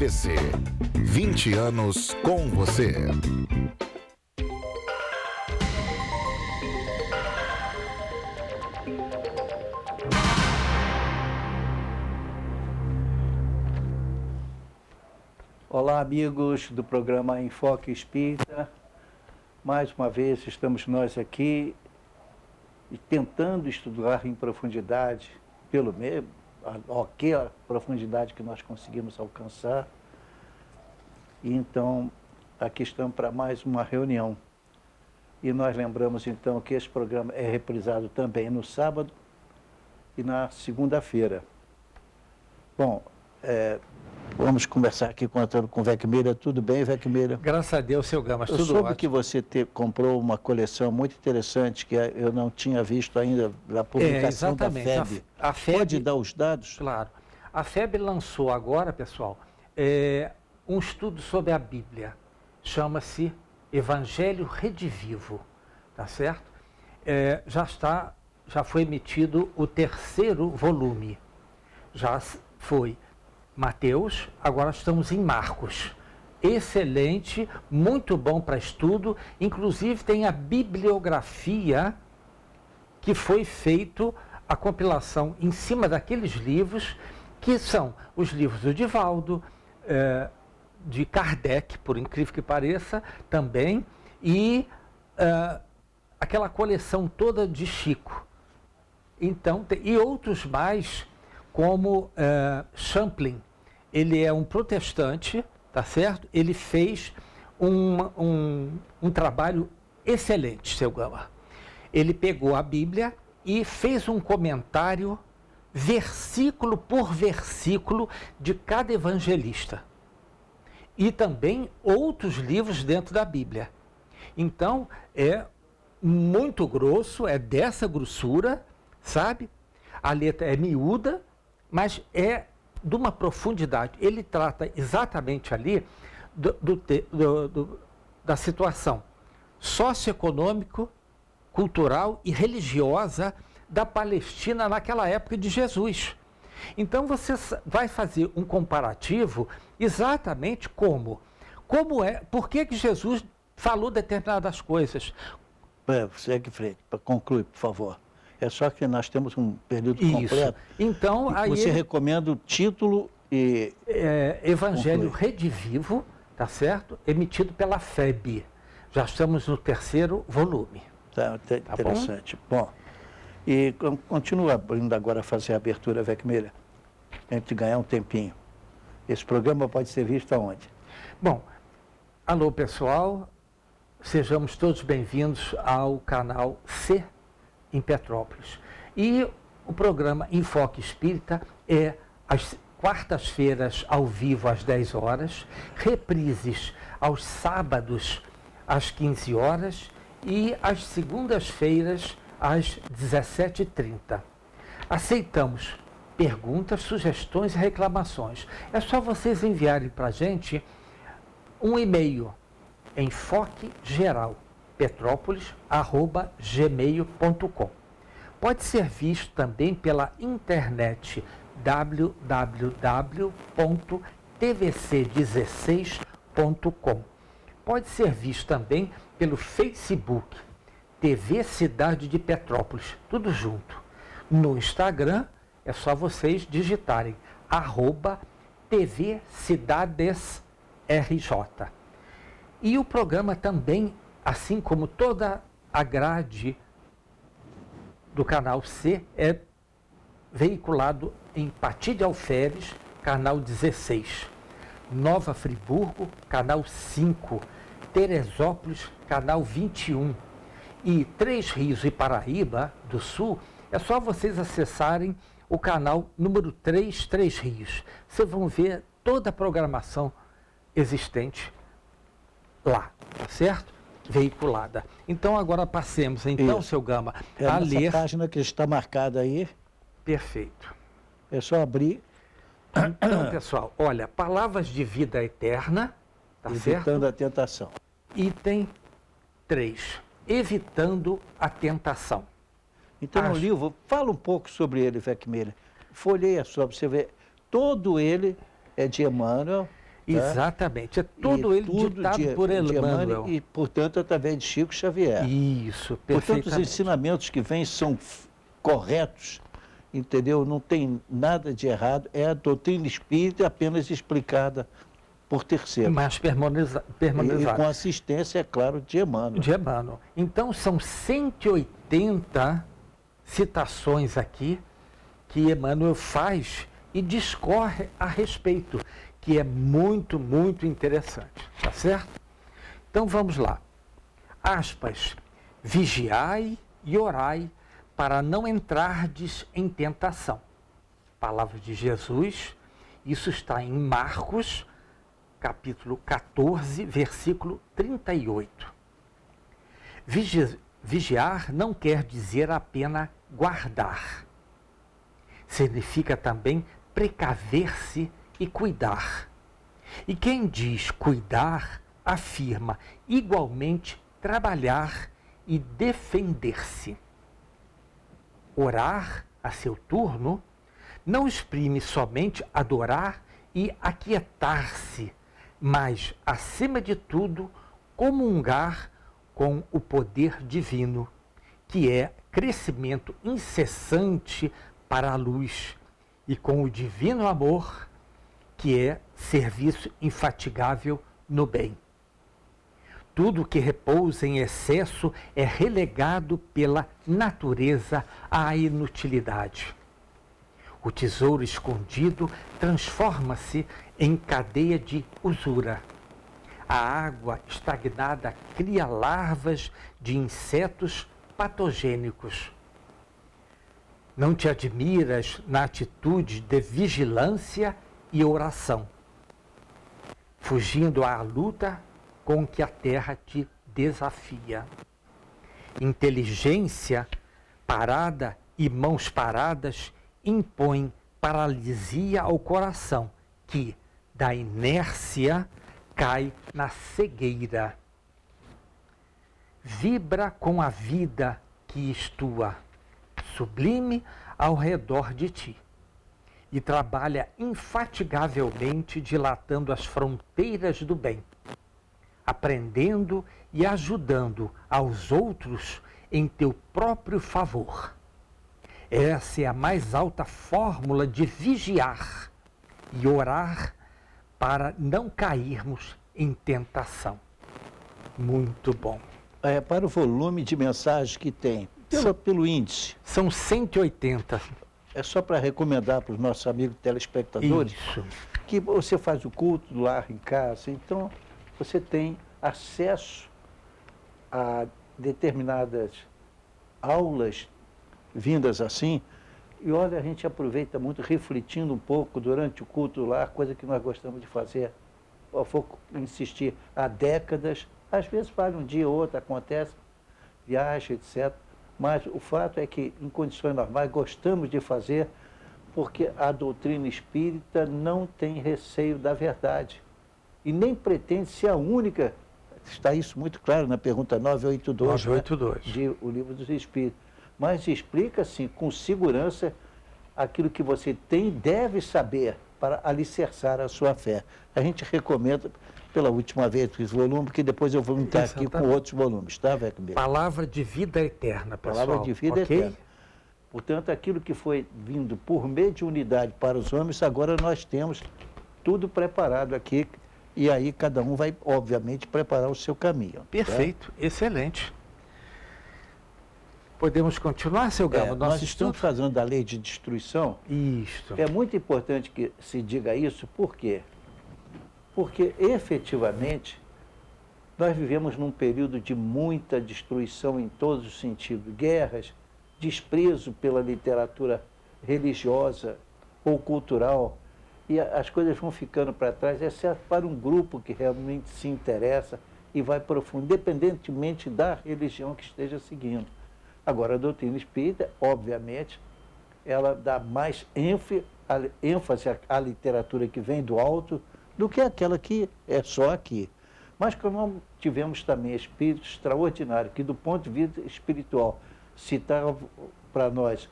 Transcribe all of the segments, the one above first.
TVC. 20 anos com você. Olá, amigos do programa Enfoque Espírita. Mais uma vez estamos nós aqui tentando estudar em profundidade, pelo menos, a profundidade que nós conseguimos alcançar. E então, aqui estamos para mais uma reunião. E nós lembramos então que esse programa é reprisado também no sábado e na segunda-feira. Bom, vamos conversar aqui com o Vecmira. Tudo bem, Vecmira? Graças a Deus, seu Gamas, tudo ótimo. Eu soube que você comprou uma coleção muito interessante que eu não tinha visto ainda, da publicação da FEB. A FEB. Pode dar os dados? Claro. A FEB lançou agora, pessoal, um estudo sobre a Bíblia. Chama-se Evangelho Redivivo, tá certo? Já foi emitido o 3º volume. Já foi Mateus, agora estamos em Marcos. Excelente, muito bom para estudo. Inclusive tem a bibliografia que foi feito a compilação em cima daqueles livros, que são os livros do Divaldo, de Kardec, por incrível que pareça, também, e aquela coleção toda de Chico. Então, e outros mais, como Champlin. Ele é um protestante, tá certo? Ele fez um trabalho excelente, seu Gama. Ele pegou a Bíblia e fez um comentário, versículo por versículo, de cada evangelista. E também outros livros dentro da Bíblia. Então, é muito grosso, é dessa grossura, sabe? A letra é miúda, mas é de uma profundidade. Ele trata exatamente ali da situação socioeconômico, cultural e religiosa da Palestina naquela época de Jesus. Então você vai fazer um comparativo exatamente por que Jesus falou determinadas coisas. Segue em frente, conclui, por favor. É só que nós temos um período completo. Então, aí você recomenda o título e... Evangelho Redivivo, tá certo? Emitido pela FEB. Já estamos no 3º volume. Tá interessante. Bom, e continua abrindo agora a fazer a abertura, Vecmira, a gente ganhar um tempinho. Esse programa pode ser visto aonde? Bom, alô pessoal, sejamos todos bem-vindos ao canal C em Petrópolis. E o programa Enfoque Espírita é às quartas-feiras ao vivo às 10 horas, reprises aos sábados às 15 horas e às segundas-feiras às 17h30. Aceitamos perguntas, sugestões e reclamações. É só vocês enviarem para a gente um e-mail, enfoquegeral.petrópolis@gmail.com. Pode ser visto também pela internet www.tvc16.com. Pode ser visto também pelo Facebook TV Cidade de Petrópolis, tudo junto. No Instagram é só vocês digitarem @TV Cidades RJ. E o programa também, assim como toda a grade do canal C, é veiculado em Pati de Alferes, canal 16, Nova Friburgo, canal 5, Teresópolis, canal 21, e Três Rios e Paraíba do Sul, é só vocês acessarem o canal número 3, Três Rios. Vocês vão ver toda a programação existente lá, tá certo? Veiculada. Então, agora passemos, então, Isso. seu Gama, a ler... Essa página que está marcada aí. Perfeito. É só abrir. Então, pessoal, olha, palavras de vida eterna, tá certo? Evitando a tentação. Item 3, evitando a tentação. Então, no livro, fala um pouco sobre ele, Vecmira. Folheia só, para você ver. Todo ele é de Emmanuel. Exatamente. É todo ele ditado por Emmanuel. E, portanto, através de Chico Xavier. Isso, Portanto, perfeitamente. os ensinamentos que vêm são corretos, entendeu? Não tem nada de errado. É a doutrina espírita apenas explicada por terceiros. Mas E permanezar. com assistência, é claro, de Emmanuel. De Emmanuel. Então, são 180 citações aqui que Emmanuel faz e discorre a respeito, que é muito, muito interessante, tá certo? Então, vamos lá. Aspas, vigiai e orai para não entrardes em tentação. Palavra de Jesus, isso está em Marcos, capítulo 14, versículo 38. Vigiar não quer dizer apenas guardar. Significa também precaver-se e cuidar. E quem diz cuidar, afirma igualmente trabalhar e defender-se. Orar, a seu turno, não exprime somente adorar e aquietar-se, mas, acima de tudo, comungar com o poder divino, que é crescimento incessante para a luz, e com o divino amor, que é serviço infatigável no bem. Tudo que repousa em excesso é relegado pela natureza à inutilidade. O tesouro escondido transforma-se em cadeia de usura. A água estagnada cria larvas de insetos patogênicos. Não te admiras na atitude de vigilância e oração, fugindo à luta com que a terra te desafia. Inteligência parada e mãos paradas impõem paralisia ao coração, que, da inércia, cai na cegueira. Vibra com a vida que estua, sublime ao redor de ti, e trabalha infatigavelmente dilatando as fronteiras do bem, aprendendo e ajudando aos outros em teu próprio favor. Essa é a mais alta fórmula de vigiar e orar para não cairmos em tentação. Muito bom. Para o volume de mensagens que tem, pelo índice. São 180. É só para recomendar para os nossos amigos telespectadores. Isso. Que você faz o culto do lar em casa, então você tem acesso a determinadas aulas vindas assim, e olha, a gente aproveita muito refletindo um pouco durante o culto do lar, coisa que nós gostamos de fazer. Eu vou insistir há décadas, às vezes vale um dia ou outro, acontece, viagem, etc. Mas o fato é que, em condições normais, gostamos de fazer, porque a doutrina espírita não tem receio da verdade. E nem pretende ser a única, está isso muito claro na pergunta 982, 982. Né, de O Livro dos Espíritos. Mas explica, assim, com segurança, aquilo que você tem e deve saber para alicerçar a sua fé. A gente recomenda, pela última vez, esse volume, porque depois eu vou entrar aqui com outros volumes, tá, Weckberg? Palavra de vida eterna, pessoal. Palavra de vida eterna. Portanto, aquilo que foi vindo por mediunidade para os homens, agora nós temos tudo preparado aqui, e aí cada um vai, obviamente, preparar o seu caminho. Perfeito, tá? Excelente. Podemos continuar, seu Gama? Nós estamos fazendo da lei de destruição. Isso. É muito importante que se diga isso, por quê? Porque, efetivamente, nós vivemos num período de muita destruição em todos os sentidos. Guerras, desprezo pela literatura religiosa ou cultural, e as coisas vão ficando para trás, exceto para um grupo que realmente se interessa e vai profundo, independentemente da religião que esteja seguindo. Agora, a doutrina espírita, obviamente, ela dá mais ênfase à literatura que vem do alto do que aquela que é só aqui. Mas como tivemos também espíritos extraordinários que, do ponto de vista espiritual, citaram para nós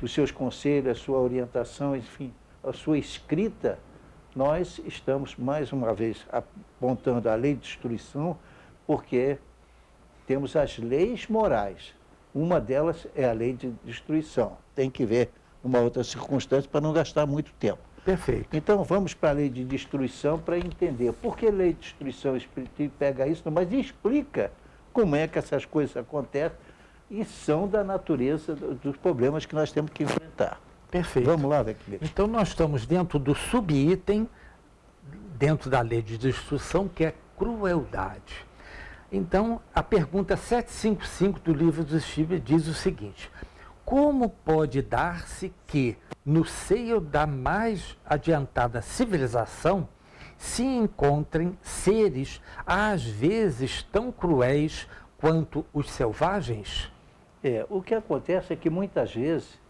os seus conselhos, a sua orientação, enfim, a sua escrita, nós estamos, mais uma vez, apontando a lei de destruição, porque temos as leis morais. Uma delas é a lei de destruição. Tem que ver uma outra circunstância para não gastar muito tempo. Perfeito. Então, vamos para a lei de destruição para entender por que lei de destruição espiritual pega isso, mas explica como é que essas coisas acontecem e são da natureza dos problemas que nós temos que enfrentar. Perfeito. Vamos lá, Vequilha. Então, nós estamos dentro do subitem, dentro da lei de destruição, que é crueldade. Então, a pergunta 755 do Livro dos Espíritos diz o seguinte: como pode dar-se que, no seio da mais adiantada civilização, se encontrem seres, às vezes, tão cruéis quanto os selvagens? O que acontece é que, muitas vezes,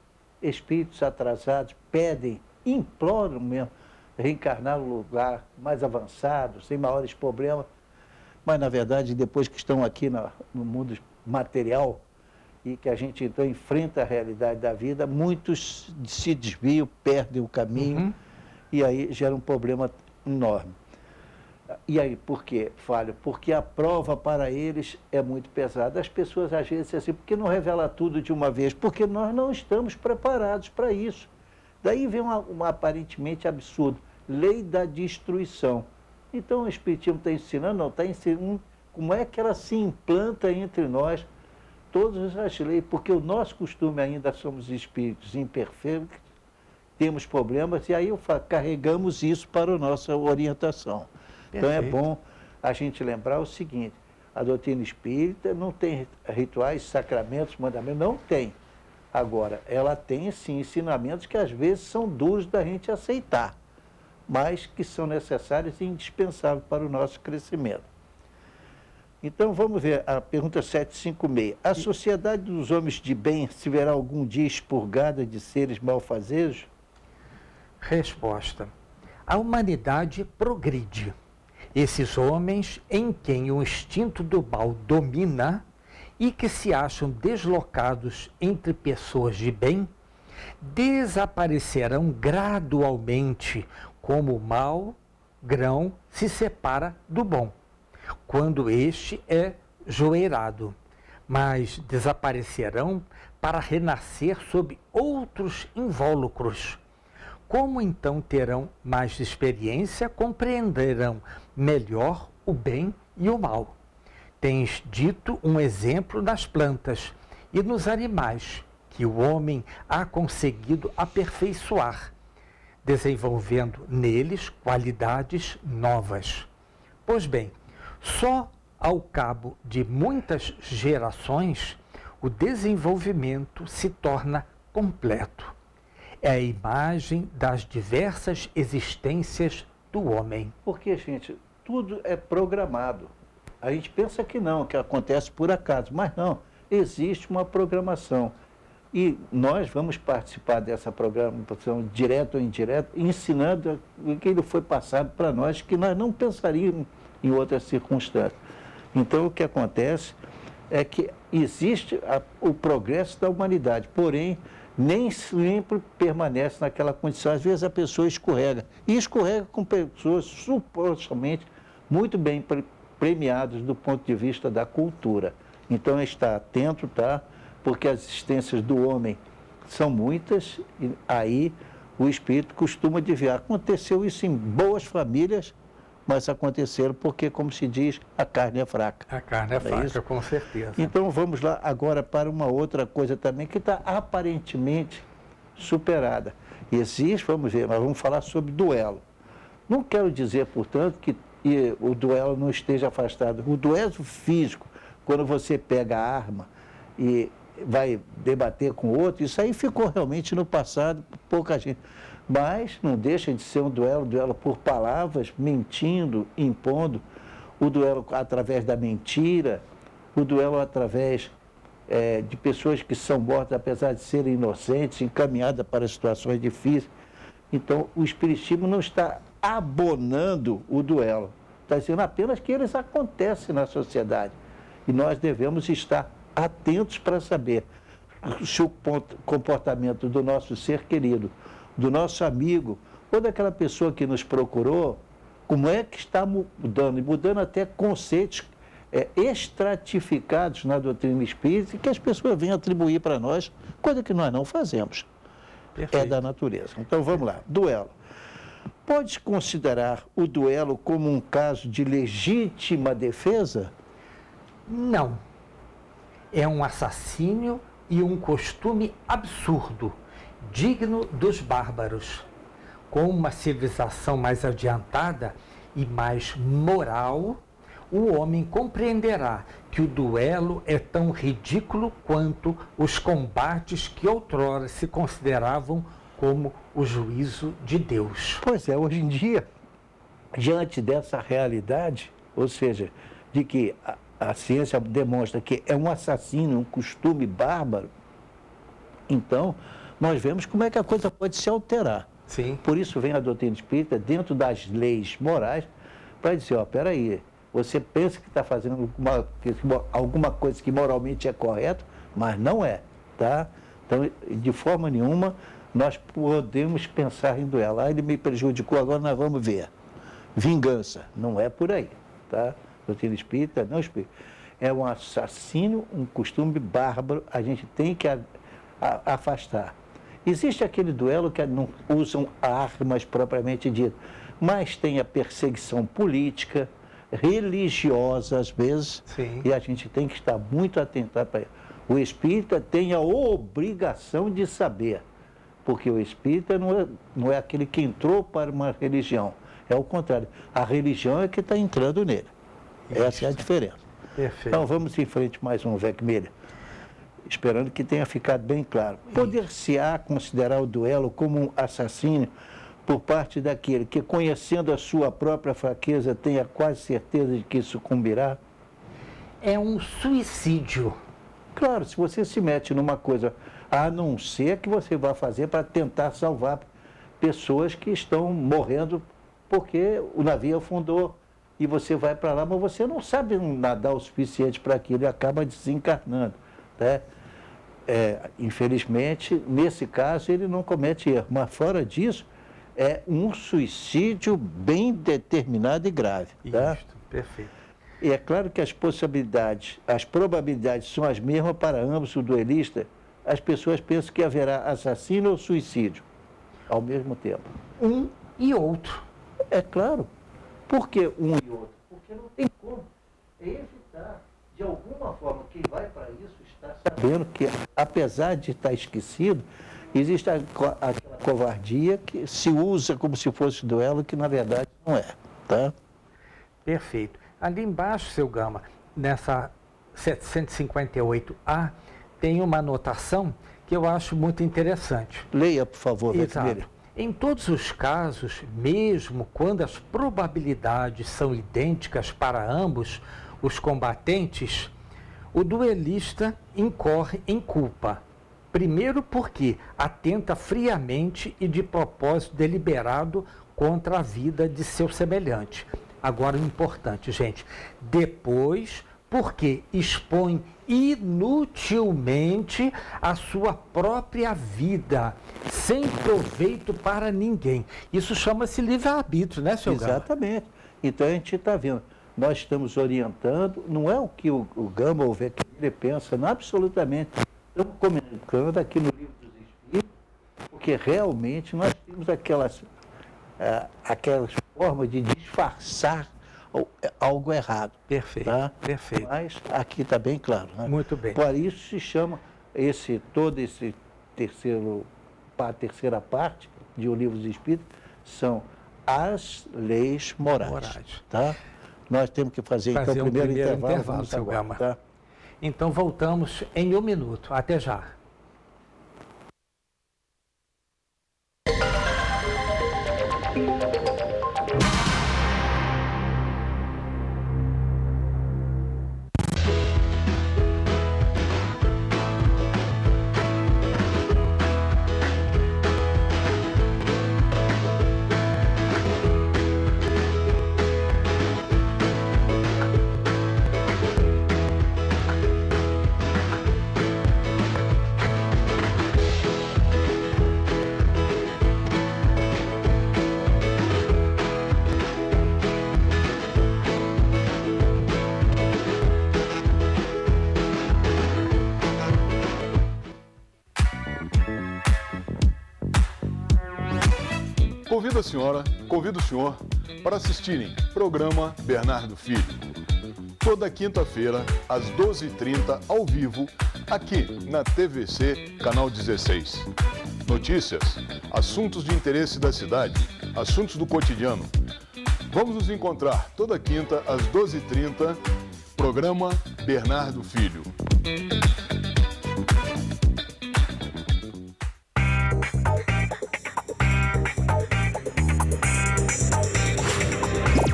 espíritos atrasados pedem, imploram mesmo, reencarnar num lugar mais avançado, sem maiores problemas, mas, na verdade, depois que estão aqui no mundo material e que a gente, então, enfrenta a realidade da vida, muitos se desviam, perdem o caminho, e aí gera um problema enorme. E aí, por que falho? Porque a prova para eles é muito pesada. As pessoas, às vezes, dizem assim, por que não revela tudo de uma vez? Porque nós não estamos preparados para isso. Daí vem uma aparentemente absurdo, lei da destruição. Então, o Espiritismo está ensinando, não, está ensinando como é que ela se implanta entre nós, todas as leis, porque o nosso costume ainda somos espíritos imperfeitos, temos problemas, e aí carregamos isso para a nossa orientação. Então, é bom a gente lembrar o seguinte: a doutrina espírita não tem rituais, sacramentos, mandamentos, não tem. Agora, ela tem, sim, ensinamentos que às vezes são duros da gente aceitar, mas que são necessários e indispensáveis para o nosso crescimento. Então, vamos ver a pergunta 756. A sociedade dos homens de bem se verá algum dia expurgada de seres malfazejos? Resposta: a humanidade progride. Esses homens em quem o instinto do mal domina e que se acham deslocados entre pessoas de bem, desaparecerão gradualmente, como o mau grão se separa do bom, quando este é joeirado, mas desaparecerão para renascer sob outros invólucros. Como então terão mais experiência, compreenderão melhor o bem e o mal. Tens dito um exemplo nas plantas e nos animais, que o homem há conseguido aperfeiçoar, desenvolvendo neles qualidades novas. Pois bem, só ao cabo de muitas gerações, o desenvolvimento se torna completo. É a imagem das diversas existências do homem. Porque, gente, tudo é programado. A gente pensa que não, que acontece por acaso, mas não, existe uma programação. E nós vamos participar dessa programação, direto ou indireto, ensinando aquilo que foi passado para nós, que nós não pensaríamos em outras circunstâncias. Então, o que acontece é que existe o progresso da humanidade, porém, nem sempre permanece naquela condição. Às vezes a pessoa escorrega, e escorrega com pessoas supostamente muito bem premiadas do ponto de vista da cultura. Então, está atento, tá? Porque as existências do homem são muitas, e aí o espírito costuma desviar. Aconteceu isso em boas famílias, mas aconteceram porque, como se diz, a carne é fraca. A carne é fraca, isso? Com certeza. Então, vamos lá agora para uma outra coisa também que está aparentemente superada. Existe, vamos ver, mas vamos falar sobre duelo. Não quero dizer, portanto, que o duelo não esteja afastado. O duelo físico, quando você pega a arma e vai debater com o outro, isso aí ficou realmente no passado, pouca gente. Mas não deixa de ser um duelo por palavras, mentindo, impondo, o duelo através da mentira, o duelo através de pessoas que são mortas, apesar de serem inocentes, encaminhadas para situações difíceis. Então, o Espiritismo não está abonando o duelo, está dizendo apenas que eles acontecem na sociedade. E nós devemos estar atentos para saber se o comportamento do nosso ser querido, do nosso amigo, Quando aquela pessoa que nos procurou, como é que está mudando? E mudando até conceitos estratificados na doutrina espírita que as pessoas vêm atribuir para nós, coisa que nós não fazemos. Perfeito. É da natureza. Então vamos lá, duelo. Pode-se considerar o duelo como um caso de legítima defesa? Não. É um assassínio e um costume absurdo, digno dos bárbaros. Com uma civilização mais adiantada e mais moral, o homem compreenderá que o duelo é tão ridículo quanto os combates que outrora se consideravam como o juízo de Deus. Pois é, hoje em dia, diante dessa realidade, ou seja, de que a ciência demonstra que é um assassínio, um costume bárbaro, então nós vemos como é que a coisa pode se alterar. Sim. Por isso vem a doutrina espírita dentro das leis morais para dizer, ó, peraí, você pensa que está fazendo alguma coisa que moralmente é correto, mas não é, tá? Então, de forma nenhuma, nós podemos pensar em duelo. Ah, ele me prejudicou, agora nós vamos ver. Vingança, não é por aí, tá? Doutrina espírita, não espírita. É um assassínio, um costume bárbaro, a gente tem que afastar. Existe aquele duelo que não usam armas propriamente dito, mas tem a perseguição política, religiosa às vezes, Sim. e a gente tem que estar muito atento para isso. O espírita tem a obrigação de saber, porque o espírita não é aquele que entrou para uma religião, é o contrário, a religião é que está entrando nele. Isso. Essa é a diferença. Perfeito. Então vamos em frente mais um, Vecmilha, esperando que tenha ficado bem claro. Poder-se-á considerar o duelo como um assassínio por parte daquele que, conhecendo a sua própria fraqueza, tenha quase certeza de que sucumbirá? É um suicídio. Claro, se você se mete numa coisa, a não ser que você vá fazer para tentar salvar pessoas que estão morrendo porque o navio afundou e você vai para lá, mas você não sabe nadar o suficiente para aquilo e acaba desencarnando, né? Infelizmente, nesse caso, ele não comete erro, mas fora disso, é um suicídio bem determinado e grave. Tá? Isso, perfeito. E é claro que as probabilidades são as mesmas para ambos, o duelista. As pessoas pensam que haverá assassino ou suicídio ao mesmo tempo. Um e outro. É claro. Por que um e outro? Porque não tem como. É evitar, de alguma forma, quem vai para isso está sabendo que, apesar de estar esquecido, existe aquela covardia que se usa como se fosse duelo, que na verdade não é. Tá? Perfeito. Ali embaixo, seu Gama, nessa 758A, tem uma anotação que eu acho muito interessante. Leia, por favor, Exato. Vecmilha. Em todos os casos, mesmo quando as probabilidades são idênticas para ambos os combatentes, o duelista incorre em culpa. Primeiro porque atenta friamente e de propósito deliberado contra a vida de seu semelhante. Agora o importante, gente, depois porque expõe inutilmente a sua própria vida, sem proveito para ninguém. Isso chama-se livre-arbítrio, né, seu Gama? Exatamente. Então a gente está vendo, nós estamos orientando, não é o que o Gama ou o Vecmilha pensa, não, absolutamente. Estamos comunicando aqui no Livro dos Espíritos, porque realmente nós temos aquelas formas de disfarçar algo errado. Perfeito, Tá? perfeito. Mas aqui está bem claro. Né? Muito bem. Por isso se chama terceira parte de O Livro dos Espíritos, são as leis morais. Tá? Nós temos que fazer então o primeiro intervalo vamos seu agora, Gama. Tá? Então voltamos em 1 minuto. Até já. convido a senhora, convido o senhor para assistirem programa Bernardo Filho. Toda quinta-feira, às 12h30, ao vivo, aqui na TVC, canal 16. Notícias, assuntos de interesse da cidade, assuntos do cotidiano. Vamos nos encontrar toda quinta, às 12h30, programa Bernardo Filho.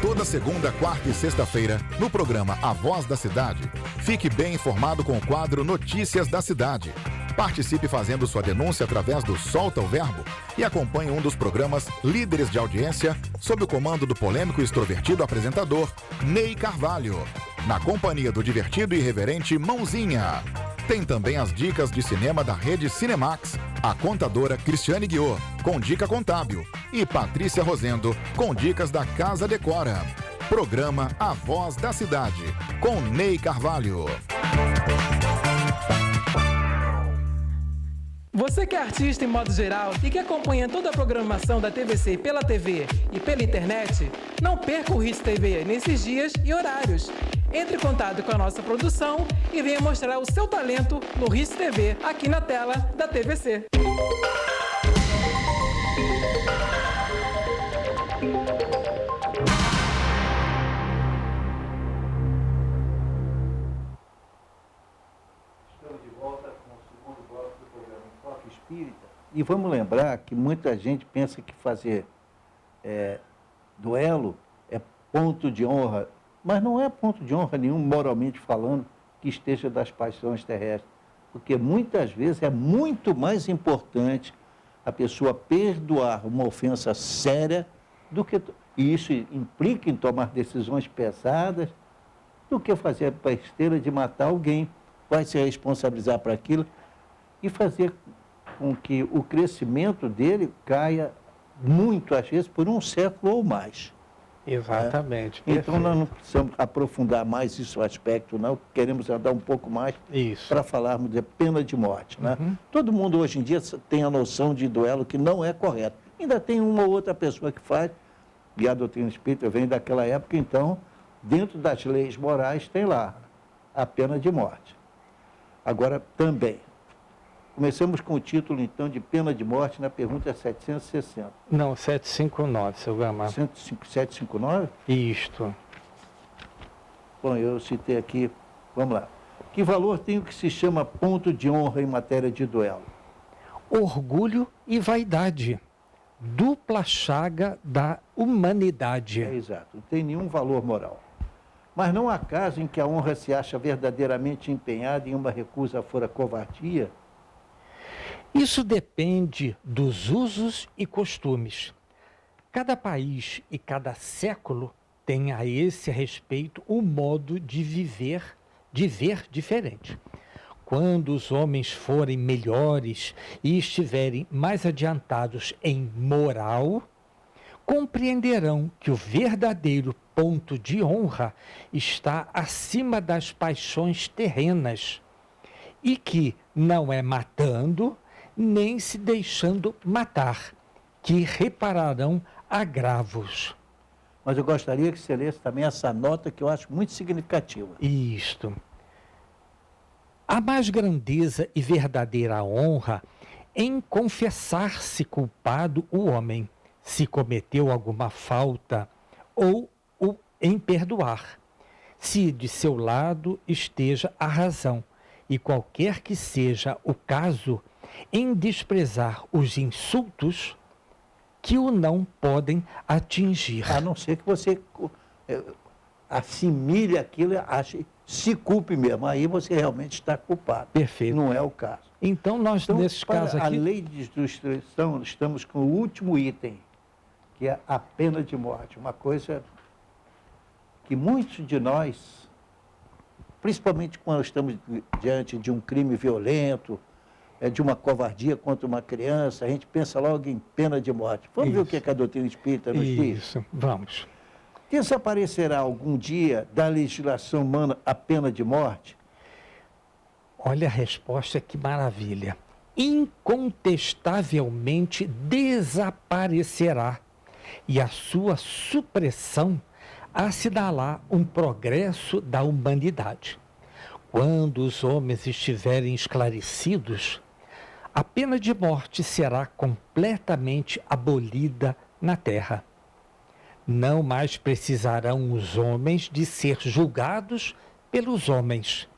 Toda segunda, quarta e sexta-feira, no programa A Voz da Cidade, fique bem informado com o quadro Notícias da Cidade. Participe fazendo sua denúncia através do Solta o Verbo e acompanhe um dos programas líderes de audiência sob o comando do polêmico e extrovertido apresentador Ney Carvalho, na companhia do divertido e irreverente Mãozinha. Tem também as dicas de cinema da rede Cinemax, a contadora Cristiane Guiot, com dica contábil, e Patrícia Rosendo, com dicas da Casa Decora. Programa A Voz da Cidade, com Ney Carvalho. Você que é artista em modo geral e que acompanha toda a programação da TVC pela TV e pela internet, não perca o Hits TV nesses dias e horários. Entre em contato com a nossa produção e venha mostrar o seu talento no Hits TV, aqui na tela da TVC. Estamos de volta com o segundo bloco do programa Enfoque Espírita. E vamos lembrar que muita gente pensa que fazer duelo é ponto de honra, mas não é ponto de honra nenhum, moralmente falando, que esteja das paixões terrestres. Porque muitas vezes é muito mais importante a pessoa perdoar uma ofensa séria do que... E isso implica em tomar decisões pesadas do que fazer a besteira de matar alguém. Vai se responsabilizar por aquilo e fazer com que o crescimento dele caia muito, às vezes, por um século ou mais. Exatamente. Então, nós não precisamos aprofundar mais esse aspecto, não. Queremos andar um pouco mais para falarmos de pena de morte. Né? Todo mundo, hoje em dia, tem a noção de duelo que não é correto. Ainda tem uma ou outra pessoa que faz, e a doutrina espírita vem daquela época, então, dentro das leis morais, tem lá a pena de morte. Agora, também, começamos com o título, então, de pena de morte na pergunta 760. Não, 759, seu Gama. 759? Isto. Bom, eu citei aqui, vamos lá. Que valor tem o que se chama ponto de honra em matéria de duelo? Orgulho e vaidade. Dupla chaga da humanidade. Exato, não tem nenhum valor moral. Mas não há caso em que a honra se acha verdadeiramente empenhada em uma recusa fora covardia? Isso depende dos usos e costumes. Cada país e cada século tem a esse respeito um modo de ver diferente. Quando os homens forem melhores e estiverem mais adiantados em moral, compreenderão que o verdadeiro ponto de honra está acima das paixões terrenas e que não é matando nem se deixando matar, que repararão agravos. Mas eu gostaria que você lesse também essa nota que eu acho muito significativa. Isto. A mais grandeza e verdadeira honra em confessar-se culpado o homem, se cometeu alguma falta, ou em perdoar, se de seu lado esteja a razão, e qualquer que seja o caso, em desprezar os insultos que o não podem atingir. A não ser que você assimile aquilo e ache, se culpe mesmo. Aí você realmente está culpado. Perfeito. Não é o caso. Então, nesses casos aqui... a lei de destruição, estamos com o último item, que é a pena de morte. Uma coisa que muitos de nós, principalmente quando estamos diante de um crime violento, de uma covardia contra uma criança, a gente pensa logo em pena de morte. Vamos ver o que a doutrina espírita nos diz? Isso, vamos. Desaparecerá algum dia da legislação humana a pena de morte? Olha a resposta, que maravilha. Incontestavelmente desaparecerá, e a sua supressão assinalar um progresso da humanidade. Quando os homens estiverem esclarecidos, a pena de morte será completamente abolida na terra. Não mais precisarão os homens de ser julgados pelos homens.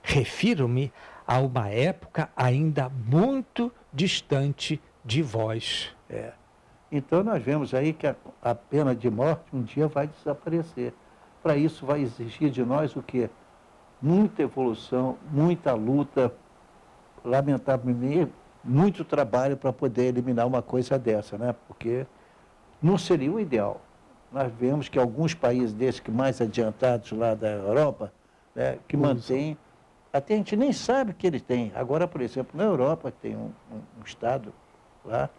Refiro-me a uma época ainda muito distante de vós. Então nós vemos aí que a pena de morte um dia vai desaparecer. Para isso vai exigir de nós o quê? Muita evolução, muita luta, lamentavelmente, muito trabalho para poder eliminar uma coisa dessa, né? Porque não seria o ideal. Nós vemos que alguns países desses que mais adiantados lá da Europa, né, que mantêm, até a gente nem sabe que eles têm. Agora, por exemplo, na Europa tem um estado lá,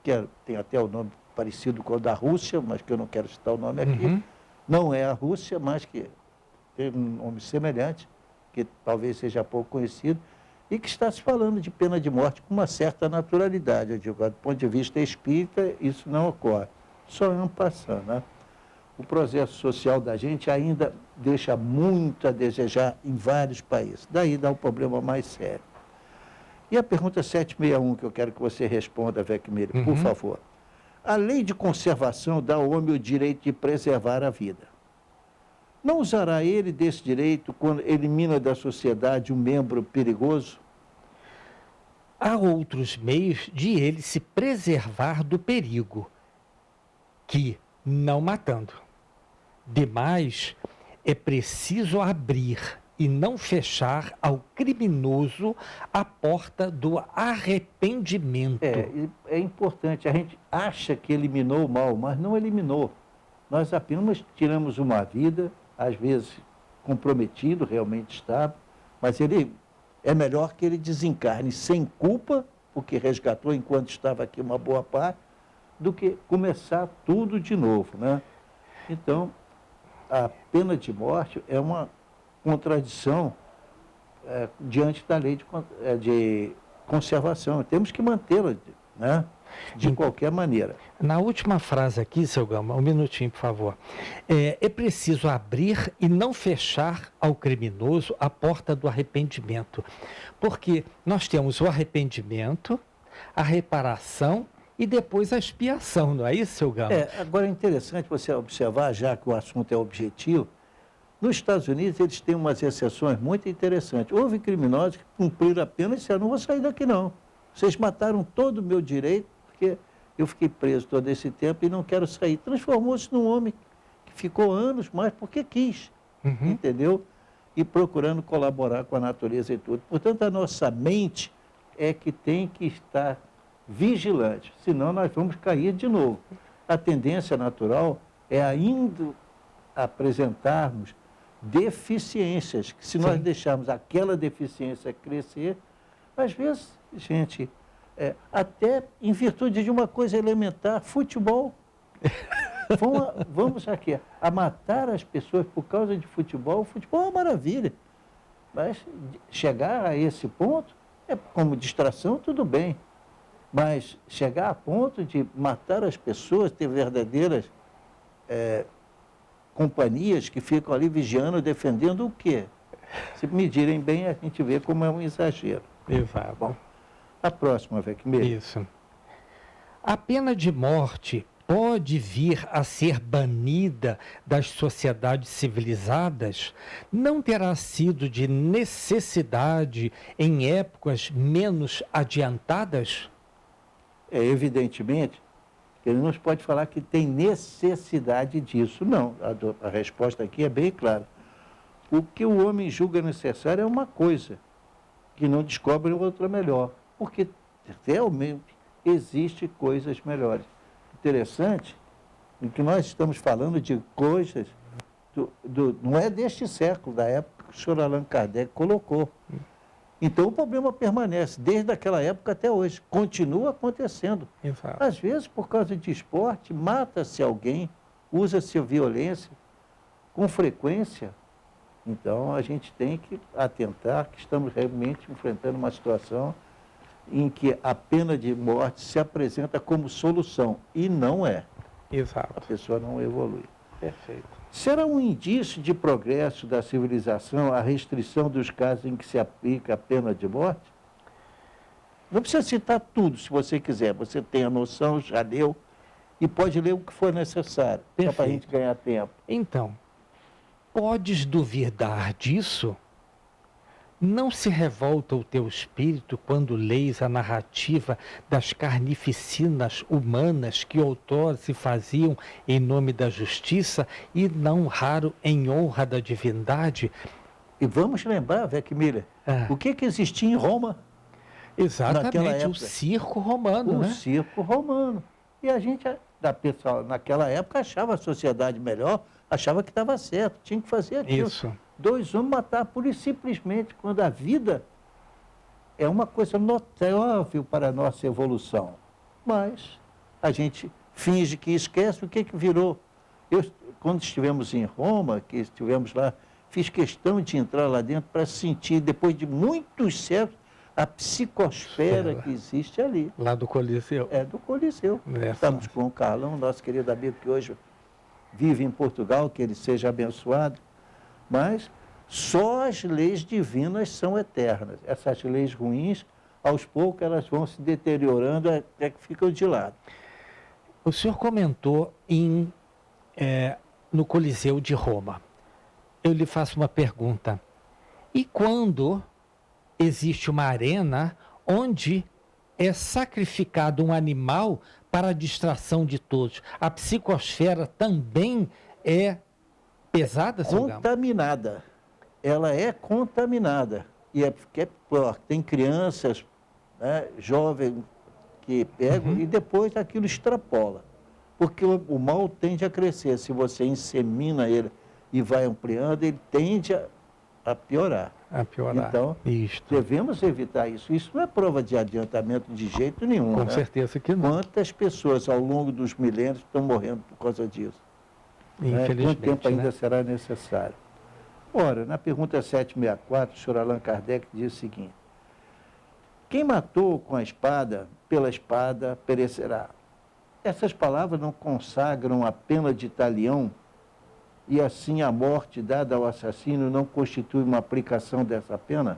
que tem até o nome parecido com o da Rússia, mas que eu não quero citar o nome aqui. Não é a Rússia, mas que tem um nome semelhante, que talvez seja pouco conhecido, e que está se falando de pena de morte com uma certa naturalidade. Eu digo, do ponto de vista espírita, isso não ocorre. Só é um passando, né? O processo social da gente ainda deixa muito a desejar em vários países. Daí dá um problema mais sério. E a pergunta 761, que eu quero que você responda, Vecmir, por favor. A lei de conservação dá ao homem o direito de preservar a vida. Não usará ele desse direito quando elimina da sociedade um membro perigoso? Há outros meios de ele se preservar do perigo, que não matando. Demais, é preciso abrir e não fechar ao criminoso a porta do arrependimento. É importante. A gente acha que eliminou o mal, mas não eliminou. Nós apenas tiramos uma vida, às vezes comprometido, realmente está, mas ele é melhor que ele desencarne sem culpa, porque resgatou enquanto estava aqui uma boa parte, do que começar tudo de novo, né? Então, a pena de morte é uma contradição diante da lei de conservação. Temos que mantê-la, né? De qualquer maneira. Na última frase aqui, seu Gama, um minutinho, por favor. É preciso abrir e não fechar ao criminoso a porta do arrependimento. Porque nós temos o arrependimento, a reparação e depois a expiação, não é isso, seu Gama? Agora é interessante você observar, já que o assunto é objetivo, nos Estados Unidos eles têm umas exceções muito interessantes. Houve criminosos que cumpriram a pena e disseram, não vou sair daqui não. Vocês mataram todo o meu direito, porque eu fiquei preso todo esse tempo e não quero sair. Transformou-se num homem que ficou anos mais porque quis, entendeu? E procurando colaborar com a natureza e tudo. Portanto, a nossa mente é que tem que estar vigilante, senão nós vamos cair de novo. A tendência natural é ainda apresentarmos deficiências, que se nós deixarmos aquela deficiência crescer, às vezes, gente, até em virtude de uma coisa elementar, futebol. Vamos aqui, a matar as pessoas por causa de futebol. O futebol é uma maravilha. Mas chegar a esse ponto, como distração, tudo bem. Mas chegar a ponto de matar as pessoas, ter verdadeiras companhias que ficam ali vigiando, defendendo o quê? Se medirem bem, a gente vê como é um exagero. Exato. Bom, a próxima, Vecmir. Isso. A pena de morte pode vir a ser banida das sociedades civilizadas? Não terá sido de necessidade em épocas menos adiantadas? Evidentemente, ele não pode falar que tem necessidade disso. Não, a resposta aqui é bem clara. O que o homem julga necessário é uma coisa, que não descobre outra melhor, porque realmente existem coisas melhores. Interessante, em que nós estamos falando de coisas, não é deste século, da época que o senhor Allan Kardec colocou. Então o problema permanece, desde aquela época até hoje, continua acontecendo. Exato. Às vezes, por causa de esporte, mata-se alguém, usa-se a violência com frequência. Então, a gente tem que atentar que estamos realmente enfrentando uma situação em que a pena de morte se apresenta como solução, e não é. Exato. A pessoa não evolui. Perfeito. Será um indício de progresso da civilização a restrição dos casos em que se aplica a pena de morte? Não precisa citar tudo, se você quiser. Você tem a noção, já leu, e pode ler o que for necessário, só para a gente ganhar tempo. Então, podes duvidar disso? Não se revolta o teu espírito quando leis a narrativa das carnificinas humanas que outrora se faziam em nome da justiça e não raro em honra da divindade? E vamos lembrar, Vec Miller, o que existia em Roma? Exatamente, o circo romano, né? O circo romano. E a gente, naquela época, achava a sociedade melhor, achava que estava certo, tinha que fazer aquilo. Isso. 2 homens matar pura e simplesmente, quando a vida é uma coisa notável para a nossa evolução. Mas a gente finge que esquece o que virou. Quando estivemos em Roma, que estivemos lá, fiz questão de entrar lá dentro para sentir, depois de muitos séculos, a psicosfera que existe ali. Lá do Coliseu. É, do Coliseu. Estamos com o Carlão, nosso querido amigo que hoje vive em Portugal, que ele seja abençoado. Mas só as leis divinas são eternas. Essas leis ruins, aos poucos, elas vão se deteriorando até que ficam de lado. O senhor comentou no Coliseu de Roma. Eu lhe faço uma pergunta. E quando existe uma arena onde é sacrificado um animal para a distração de todos, a psicosfera também é pesada, seu Gama? Contaminada. Ela é contaminada. E é pior. Tem crianças, né, jovens que pegam e depois aquilo extrapola. Porque o mal tende a crescer. Se você insemina ele e vai ampliando, ele tende a piorar. Então, devemos evitar isso. Isso não é prova de adiantamento de jeito nenhum. Com certeza que não. Quantas pessoas ao longo dos milênios estão morrendo por causa disso? Infelizmente, quanto tempo ainda será necessário? Ora, na pergunta 764, o senhor Allan Kardec diz o seguinte: quem matou com a espada, pela espada perecerá. Essas palavras não consagram a pena de talião e assim a morte dada ao assassino não constitui uma aplicação dessa pena?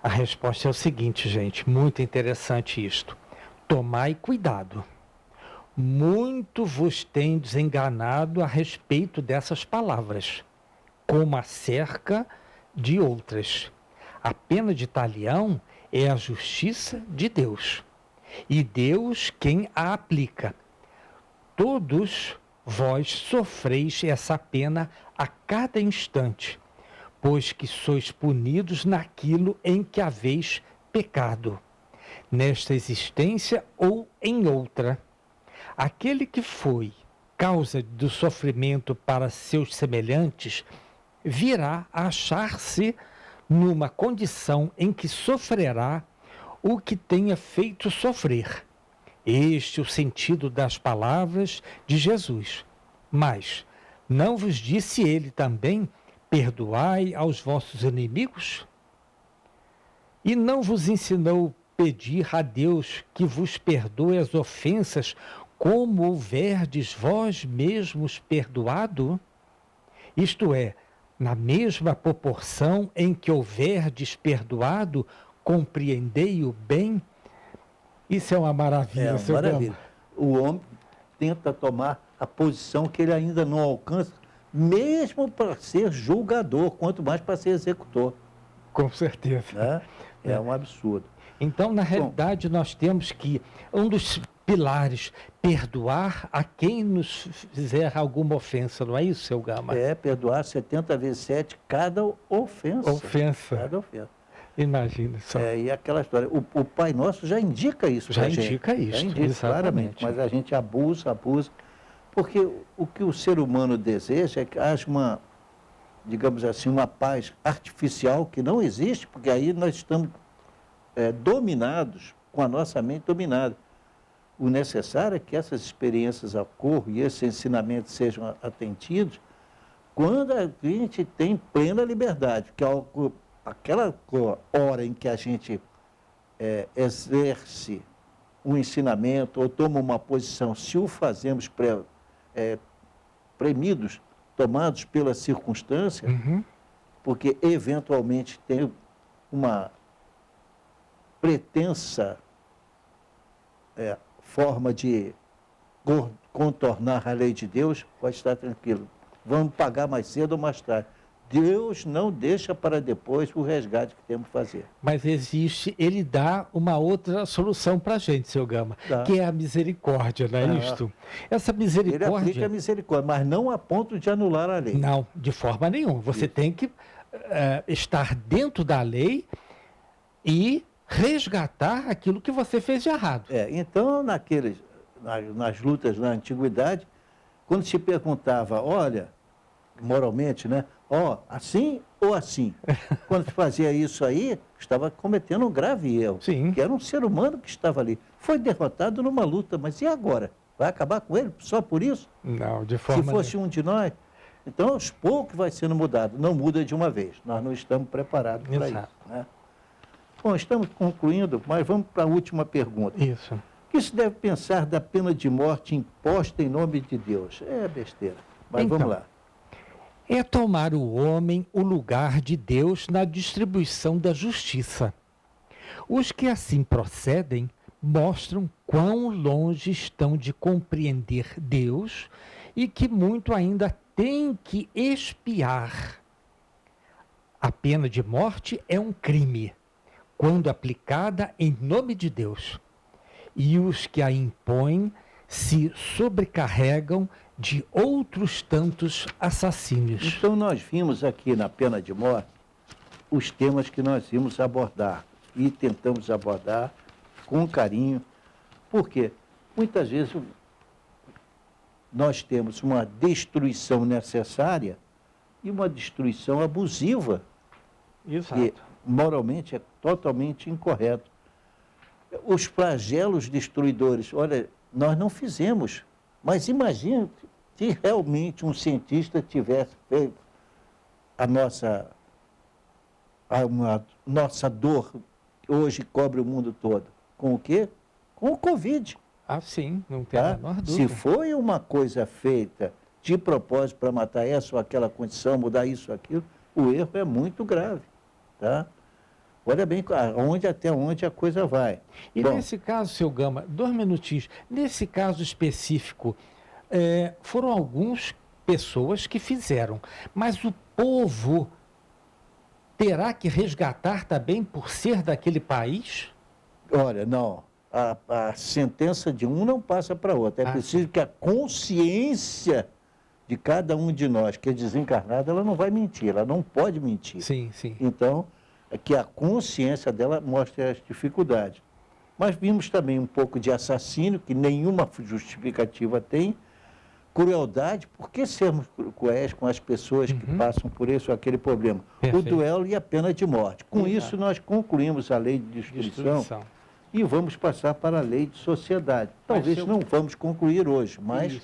A resposta é o seguinte, gente, muito interessante isto. Tomai cuidado. Muito vos tendes enganado a respeito dessas palavras, como acerca de outras. A pena de talião é a justiça de Deus, e Deus quem a aplica. Todos vós sofreis essa pena a cada instante, pois que sois punidos naquilo em que haveis pecado, nesta existência ou em outra. Aquele que foi causa do sofrimento para seus semelhantes virá a achar-se numa condição em que sofrerá o que tenha feito sofrer. Este é o sentido das palavras de Jesus. Mas não vos disse ele também: perdoai aos vossos inimigos? E não vos ensinou pedir a Deus que vos perdoe as ofensas, como houverdes vós mesmos perdoado? Isto é, na mesma proporção em que houverdes perdoado, compreendei-o bem. Isso é uma maravilha, seu maravilha. O homem tenta tomar a posição que ele ainda não alcança, mesmo para ser julgador, quanto mais para ser executor. Com certeza. Né? É um absurdo. Então, na realidade, nós temos que, um dos pilares, perdoar a quem nos fizer alguma ofensa, não é isso, seu Gama? É, perdoar 70 vezes 7 cada ofensa. Cada ofensa. Imagina só. E aquela história, o Pai Nosso já indica isso pra gente. Já indica isso, claramente. Mas a gente abusa, porque o que o ser humano deseja é que haja uma, digamos assim, uma paz artificial que não existe, porque aí nós estamos dominados, com a nossa mente dominada. O necessário é que essas experiências ocorram e esses ensinamentos sejam atendidos quando a gente tem plena liberdade, que aquela hora em que a gente exerce um ensinamento ou toma uma posição, se o fazemos premidos, tomados pela circunstância, porque eventualmente tem uma pretensa forma de contornar a lei de Deus, pode estar tranquilo. Vamos pagar mais cedo ou mais tarde. Deus não deixa para depois o resgate que temos que fazer. Mas existe, ele dá uma outra solução para a gente, seu Gama, que é a misericórdia, não é isto? Essa misericórdia... Ele aplica a misericórdia, mas não a ponto de anular a lei. Não, de forma nenhuma. Você tem que estar dentro da lei e resgatar aquilo que você fez de errado. Então, nas lutas na antiguidade, quando se perguntava, olha, moralmente, né? Assim ou assim? Quando se fazia isso aí, estava cometendo um grave erro. Sim. Que era um ser humano que estava ali. Foi derrotado numa luta, mas e agora? Vai acabar com ele só por isso? Não, de forma Se fosse um de nós? Então, aos poucos vai sendo mudado. Não muda de uma vez. Nós não estamos preparados para isso. Né? Bom, estamos concluindo, mas vamos para a última pergunta. Isso. O que se deve pensar da pena de morte imposta em nome de Deus? É besteira, mas então, vamos lá. É tomar o homem o lugar de Deus na distribuição da justiça. Os que assim procedem mostram quão longe estão de compreender Deus e que muito ainda têm que expiar. A pena de morte é um crime, quando aplicada em nome de Deus. E os que a impõem se sobrecarregam de outros tantos assassínios. Então, nós vimos aqui na pena de morte os temas que nós íamos abordar e tentamos abordar com carinho, porque muitas vezes nós temos uma destruição necessária e uma destruição abusiva, que moralmente é totalmente incorreto. Os flagelos destruidores, olha, nós não fizemos, mas imagine se realmente um cientista tivesse feito a nossa dor que hoje cobre o mundo todo. Com o quê? Com o Covid. Sim, não tem a menor dúvida. Se foi uma coisa feita de propósito para matar essa ou aquela condição, mudar isso ou aquilo, o erro é muito grave. Tá? Olha bem até onde a coisa vai. E nesse caso, seu Gama, 2 minutinhos, nesse caso específico, foram algumas pessoas que fizeram, mas o povo terá que resgatar também por ser daquele país? Olha, não. A sentença de um não passa para outro. É preciso que a consciência de cada um de nós, que é desencarnada, ela não vai mentir, ela não pode mentir. Sim, sim. Então, que a consciência dela mostre as dificuldades. Mas vimos também um pouco de assassínio, que nenhuma justificativa tem, crueldade, por que sermos cruéis com as pessoas que passam por esse ou aquele problema? Perfeito. O duelo e a pena de morte. Com isso, nós concluímos a lei de destruição e vamos passar para a lei de sociedade. Talvez não vamos concluir hoje, mas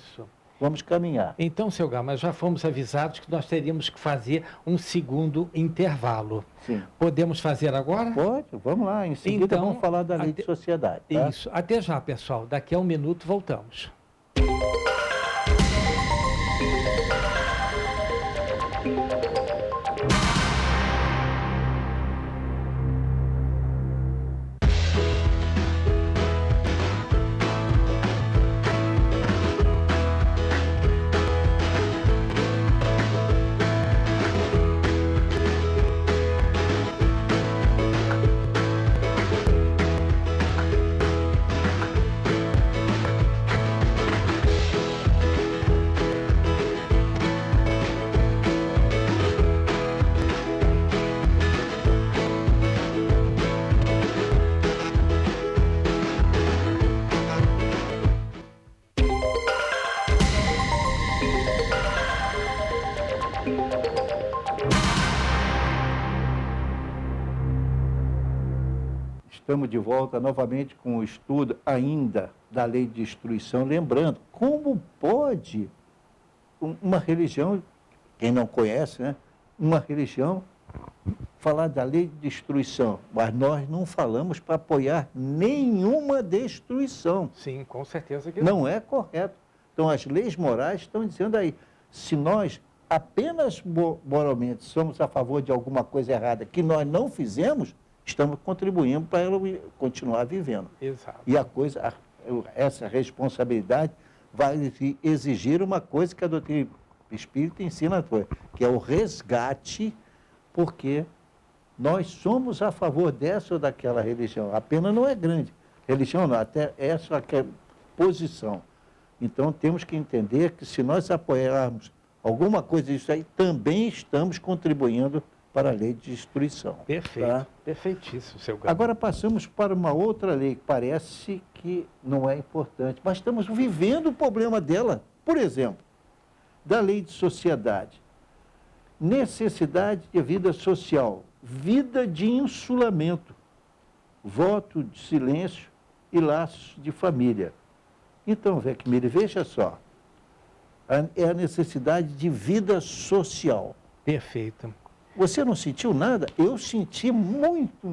vamos caminhar. Então, seu Gama, já fomos avisados que nós teríamos que fazer um segundo intervalo. Sim. Podemos fazer agora? Pode, vamos lá. Em seguida vamos falar da lei de sociedade. Tá? Isso. Até já, pessoal. Daqui a 1 minuto voltamos. Estamos de volta novamente com o estudo ainda da lei de destruição, lembrando como pode uma religião, quem não conhece, né? Uma religião falar da lei de destruição, mas nós não falamos para apoiar nenhuma destruição. Sim, com certeza que Não é correto. Então, as leis morais estão dizendo aí, se nós apenas moralmente somos a favor de alguma coisa errada que nós não fizemos, estamos contribuindo para ela continuar vivendo. Exato. E essa responsabilidade vai exigir uma coisa que a doutrina espírita ensina, que é o resgate, porque nós somos a favor dessa ou daquela religião. A pena não é grande. Religião não, até essa é a posição. Então, temos que entender que se nós apoiarmos alguma coisa disso aí, também estamos contribuindo para a lei de destruição. Perfeito, tá? Perfeitíssimo, seu Gama. Agora passamos para uma outra lei que parece que não é importante, mas estamos vivendo o problema dela. Por exemplo, da lei de sociedade. Necessidade de vida social, vida de insulamento, voto de silêncio e laços de família. Então, Vecmire, veja só, é a necessidade de vida social. Perfeito. Você não sentiu nada? Eu senti muito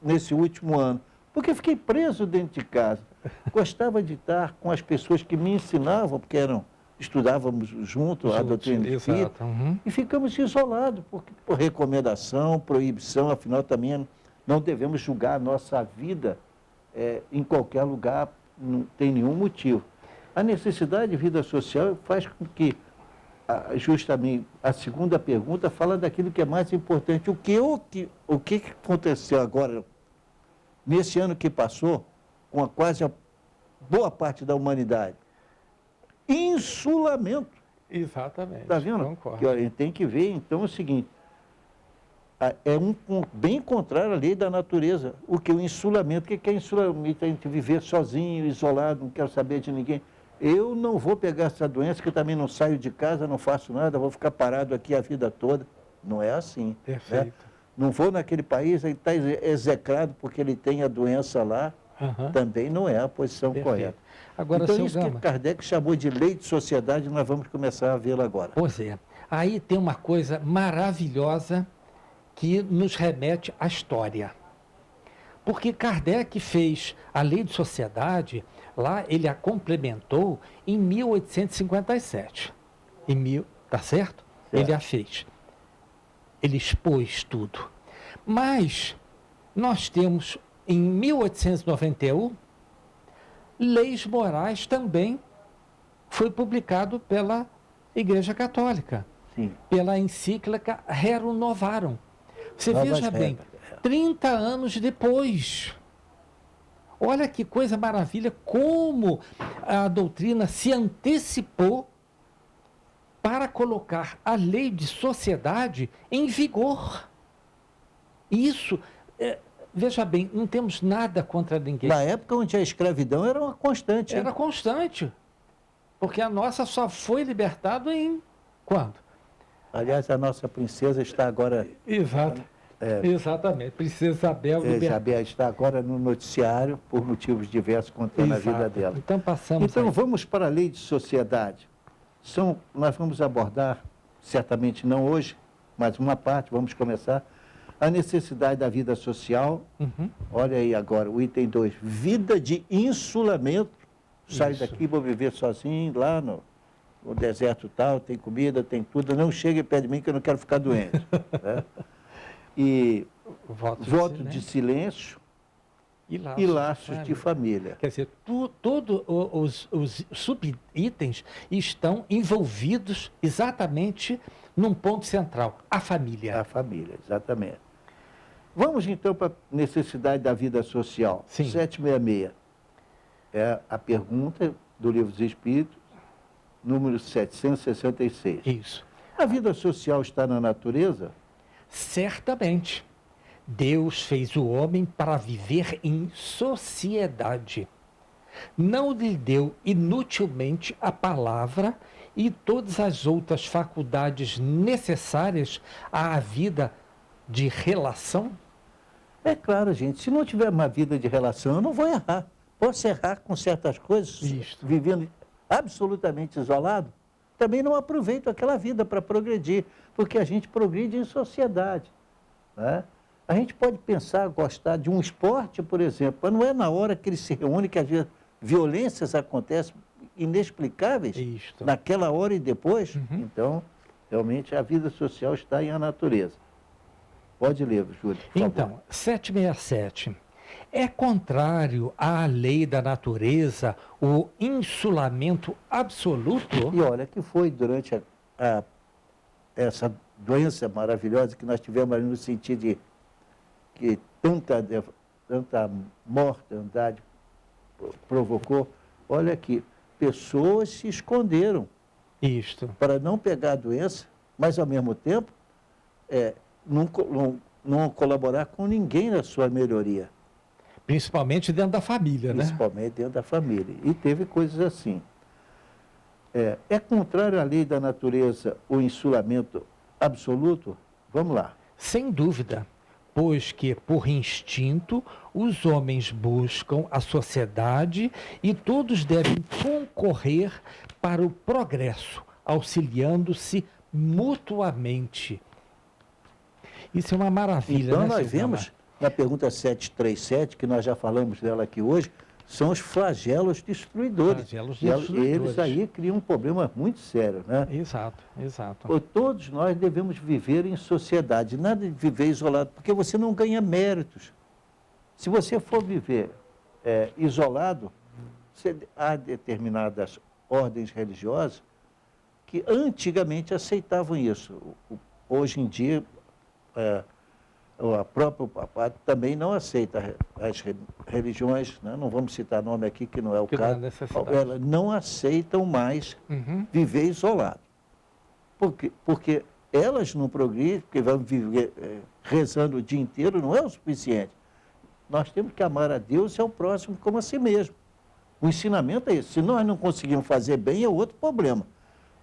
nesse último ano, porque fiquei preso dentro de casa. Gostava de estar com as pessoas que me ensinavam, porque estudávamos junto a doutrina espírita, e ficamos isolados, por recomendação, proibição, afinal também não devemos julgar a nossa vida em qualquer lugar, não tem nenhum motivo. A necessidade de vida social faz com que, justamente, a segunda pergunta fala daquilo que é mais importante. O que aconteceu agora, nesse ano que passou, com quase a boa parte da humanidade? Insulamento. Exatamente. Está vendo? Concordo. Que, a gente tem que ver, então, o seguinte, bem contrário à lei da natureza. O que é o insulamento? O que é insulamento? A gente viver sozinho, isolado, não quero saber de ninguém. Eu não vou pegar essa doença, que eu também não saio de casa, não faço nada, vou ficar parado aqui a vida toda. Não é assim. Perfeito. Né? Não vou naquele país, ele está execrado porque ele tem a doença lá. Também não é a posição correta. Agora, então, seu isso Gama, que Kardec chamou de lei de sociedade, nós vamos começar a vê-la agora. Pois é. Aí tem uma coisa maravilhosa que nos remete à história. Porque Kardec fez a lei de sociedade, lá ele a complementou em 1857. Tá certo? Ele a fez. Ele expôs tudo. Mas nós temos, em 1891, leis morais também foi publicado pela Igreja Católica. Sim. Pela encíclica Rerum Novarum. Você veja bem, 30 anos depois. Olha que coisa maravilha, como a doutrina se antecipou para colocar a lei de sociedade em vigor. Isso, veja bem, não temos nada contra ninguém. Na época onde a escravidão era uma constante. Era constante, porque a nossa só foi libertada em quando? Aliás, a nossa princesa está agora... Exato. Exatamente. Princesa Isabel. Isabel está agora no noticiário, por motivos diversos, contando a vida dela. Então, passamos Então, aí. vamos para a lei de sociedade. Nós vamos abordar, certamente não hoje, mas uma parte, vamos começar, a necessidade da vida social. Olha aí agora, o item 2, vida de insulamento. Sai daqui, vou viver sozinho, lá no deserto tal, tem comida, tem tudo, não chega perto de mim que eu não quero ficar doente. Né? E voto de silêncio e laços de família. Quer dizer, todos os subitens estão envolvidos exatamente num ponto central, a família. A família, exatamente. Vamos então para a necessidade da vida social. Sim. 766. É a pergunta do Livro dos Espíritos, número 766. Isso. A vida social está na natureza? Certamente. Deus fez o homem para viver em sociedade. Não lhe deu inutilmente a palavra e todas as outras faculdades necessárias à vida de relação? É claro, gente. Se não tiver uma vida de relação, eu não vou errar. Posso errar com certas coisas, vivendo absolutamente isolado. Também não aproveito aquela vida para progredir, porque a gente progride em sociedade. né? A gente pode pensar, gostar de um esporte, por exemplo, mas não é na hora que ele se reúne que às vezes violências acontecem inexplicáveis Isto. naquela hora e depois. Então, realmente, a vida social está em a natureza. Pode ler, Júlio, por favor. Então, 767. É contrário à lei da natureza o insulamento absoluto? E olha que foi durante essa doença maravilhosa que nós tivemos ali no sentido de que tanta mortandade provocou. Olha aqui, pessoas se esconderam Isto. para não pegar a doença, mas ao mesmo tempo não colaborar com ninguém na sua melhoria. Principalmente dentro da família, né? Principalmente dentro da família. E teve coisas assim. É contrário à lei da natureza o insulamento absoluto? Vamos lá. Sem dúvida, pois que, por instinto, os homens buscam a sociedade e todos devem concorrer para o progresso, auxiliando-se mutuamente. Isso é uma maravilha, Então, né, nós Silvana? vemos na pergunta 737, que nós já falamos dela aqui hoje, são os flagelos destruidores. Flagelos E destruidores. eles aí criam um problema muito sério, né? Exato, exato. Todos nós devemos viver em sociedade, nada de viver isolado, porque você não ganha méritos. Se você for viver isolado, há determinadas ordens religiosas que antigamente aceitavam isso. Hoje em dia, a própria Papa também não aceita as religiões, né? Não vamos citar nome aqui, que não é o Que não é caso, necessidade. elas não aceitam mais viver isolado. Porque elas não progridem, porque vão viver rezando o dia inteiro, não é o suficiente. Nós temos que amar a Deus e ao próximo como a si mesmo. O ensinamento é esse. Se nós não conseguimos fazer bem, é outro problema.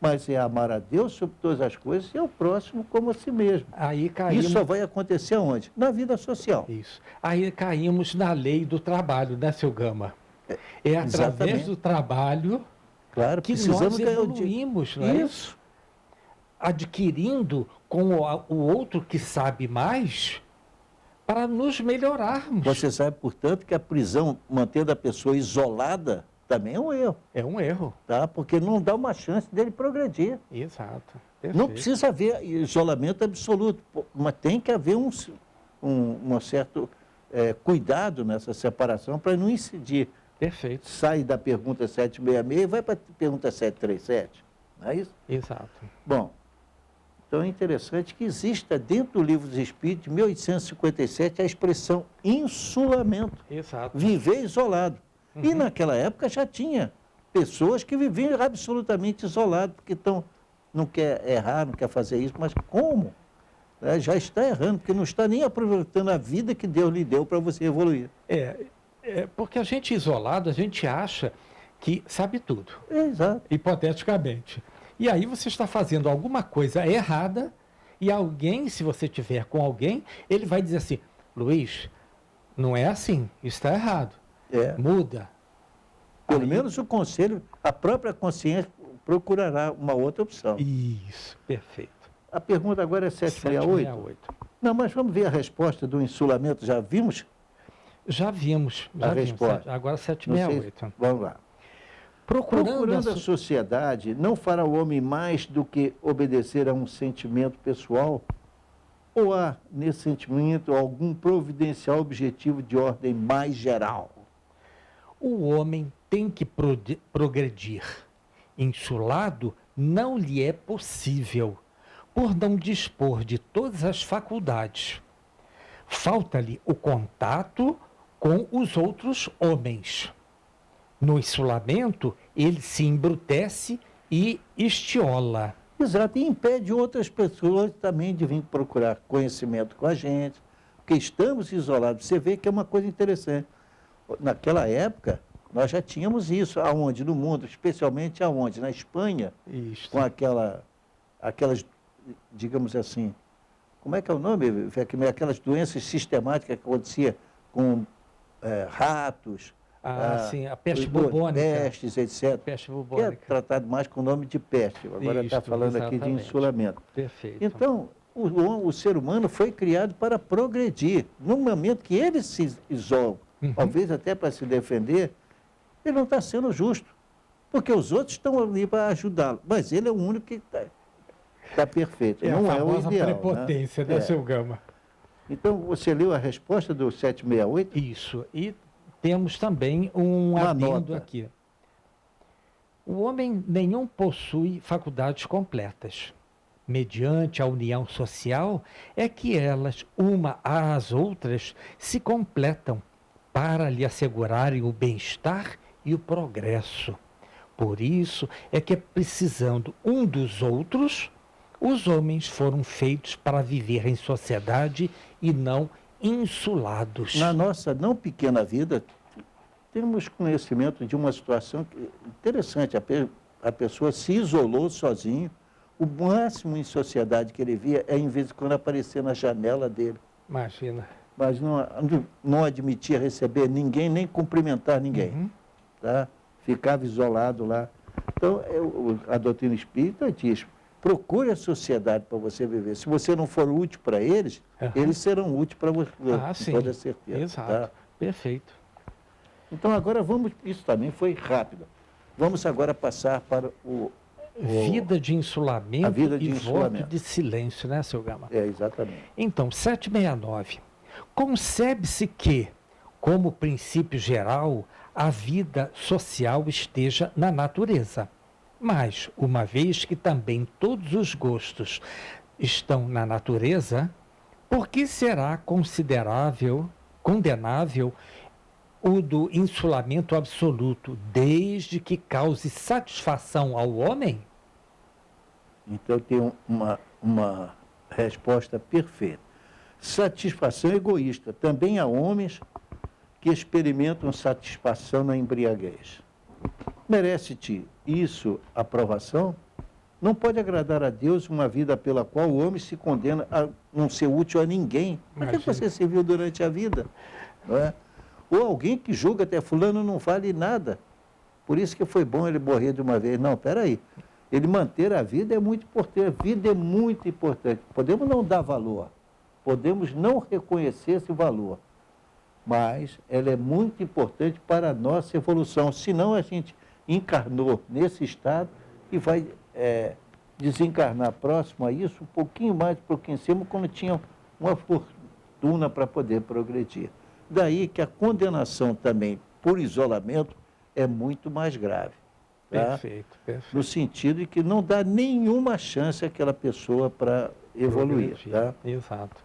Mas é amar a Deus sobre todas as coisas e ao próximo como a si mesmo. Aí caímos... Isso só vai acontecer onde? Na vida social. Isso. Aí caímos na lei do trabalho, né, seu Gama? É através exatamente. do trabalho Claro, que precisamos nós ganhar o evoluímos, não é Isso. adquirindo com o outro que sabe mais para nos melhorarmos. Você sabe, portanto, que a prisão, mantendo a pessoa isolada, também é um erro, É um erro. tá? Porque não dá uma chance dele progredir. Exato. Não Perfeito. precisa haver isolamento absoluto, mas tem que haver um certo cuidado nessa separação para não incidir. Perfeito. Sai da pergunta 766 e vai para a pergunta 737, não é isso? Exato. Bom, então é interessante que exista dentro do Livro dos Espíritos, de 1857, a expressão insulamento, Exato. viver isolado. E naquela época já tinha pessoas que viviam absolutamente isoladas, porque não quer errar, não quer fazer isso, mas como? Já está errando, porque não está nem aproveitando a vida que Deus lhe deu para você evoluir. Porque a gente isolado, a gente acha que sabe tudo, Exato. hipoteticamente. E aí você está fazendo alguma coisa errada e alguém, se você tiver com alguém, ele vai dizer assim, Luiz, não é assim, está errado. Muda. Pelo Aí- menos o conselho, a própria consciência procurará uma outra opção. Isso, perfeito. A pergunta agora é 768. 768. Não, mas vamos ver a resposta do insulamento, já vimos? Já vimos. A Já vimos. resposta. Agora Não sei 768. Vamos lá. Procurando a sociedade, não fará o homem mais do que obedecer a um sentimento pessoal? Ou há, nesse sentimento, algum providencial objetivo de ordem mais geral? O homem tem que progredir. Insulado não lhe é possível, por não dispor de todas as faculdades. Falta-lhe o contato com os outros homens. No insulamento, ele se embrutece e estiola. Exato, e impede outras pessoas também de vir procurar conhecimento com a gente, porque estamos isolados. Você vê que é uma coisa interessante. Naquela época, nós já tínhamos isso. Aonde? No mundo, especialmente aonde? Na Espanha, Isto. com aquelas, digamos assim, como é que é o nome? Aquelas doenças sistemáticas que acontecia com ratos, Sim, a peste bubônica. pestes, etc. Peste Que é bubônica. tratado mais com o nome de peste. Agora está Isto, falando aqui de exatamente. insulamento. Perfeito. Então, o ser humano foi criado para progredir. No momento que ele se isola, talvez até para se defender, ele não está sendo justo. Porque os outros estão ali para ajudá-lo. Mas ele é o único que está perfeito. Não é o ideal. Prepotência, né, seu Gama? Então, você leu a resposta do 768? Isso. E temos também um adendo aqui. O homem nenhum possui faculdades completas. Mediante a união social, é que elas, uma às outras, se completam para lhe assegurarem o bem-estar e o progresso. Por isso é que, precisando um dos outros, os homens foram feitos para viver em sociedade e não insulados. Na nossa não pequena vida, temos conhecimento de uma situação interessante. A pessoa se isolou sozinho. O máximo em sociedade que ele via é, em vez de quando, aparecer na janela dele. Imagina. Mas não admitia receber ninguém, nem cumprimentar ninguém. Tá? Ficava isolado lá. Então, a doutrina espírita diz: procure a sociedade para você viver. Se você não for útil para eles, eles serão úteis para você, com toda certeza. Exato. Tá? Perfeito. Então, agora vamos... Isso também foi rápido. Vamos agora passar para vida de insulamento vida e voto de silêncio, né, seu Gama? Exatamente. Então, 769. Concebe-se que, como princípio geral, a vida social esteja na natureza. Mas, uma vez que também todos os gostos estão na natureza, por que será condenável o do insulamento absoluto, desde que cause satisfação ao homem? Então, tem uma resposta perfeita. Satisfação egoísta. Também há homens que experimentam satisfação na embriaguez. Merece-te isso aprovação? Não pode agradar a Deus uma vida pela qual o homem se condena a não ser útil a ninguém. Para que você serviu durante a vida? Não é? Ou alguém que julga até fulano não vale nada. Por isso que foi bom ele morrer de uma vez. Não, peraí. Ele manter a vida é muito importante. A vida é muito importante. Podemos não dar valor. Podemos não reconhecer esse valor. Mas ela é muito importante para a nossa evolução. Senão a gente encarnou nesse estado e vai desencarnar próximo a isso, um pouquinho mais, um pouquinho em cima, quando tinha uma fortuna para poder progredir. Daí que a condenação também por isolamento é muito mais grave. Tá? Perfeito, perfeito. No sentido de que não dá nenhuma chance àquela pessoa para evoluir. Tá? Exato.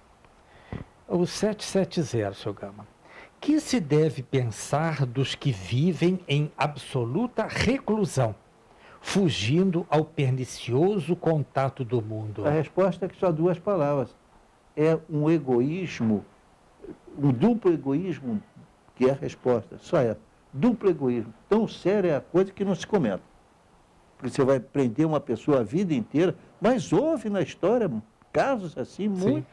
O 770, seu Gama. Que se deve pensar dos que vivem em absoluta reclusão, fugindo ao pernicioso contato do mundo? A resposta é que só duas palavras. É um egoísmo, um duplo egoísmo, que é a resposta. Só é duplo egoísmo. Tão séria é a coisa que não se comenta. Porque você vai prender uma pessoa a vida inteira, mas houve na história casos assim, muito,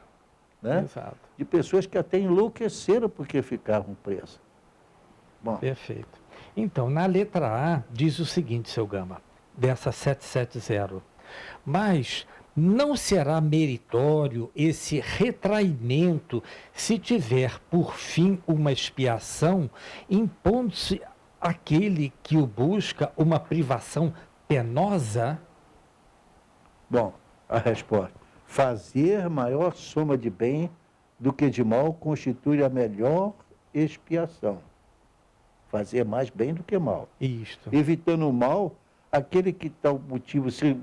né? Exato. De pessoas que até enlouqueceram porque ficavam presas. Bom. Perfeito. Então, na letra A, diz o seguinte, seu Gama, dessa 770. Mas não será meritório esse retraimento se tiver por fim uma expiação, impondo-se àquele que o busca uma privação penosa? Bom, a resposta. Fazer maior soma de bem do que de mal constitui a melhor expiação. Fazer mais bem do que mal. Isto. Evitando o mal, aquele que tal motivo se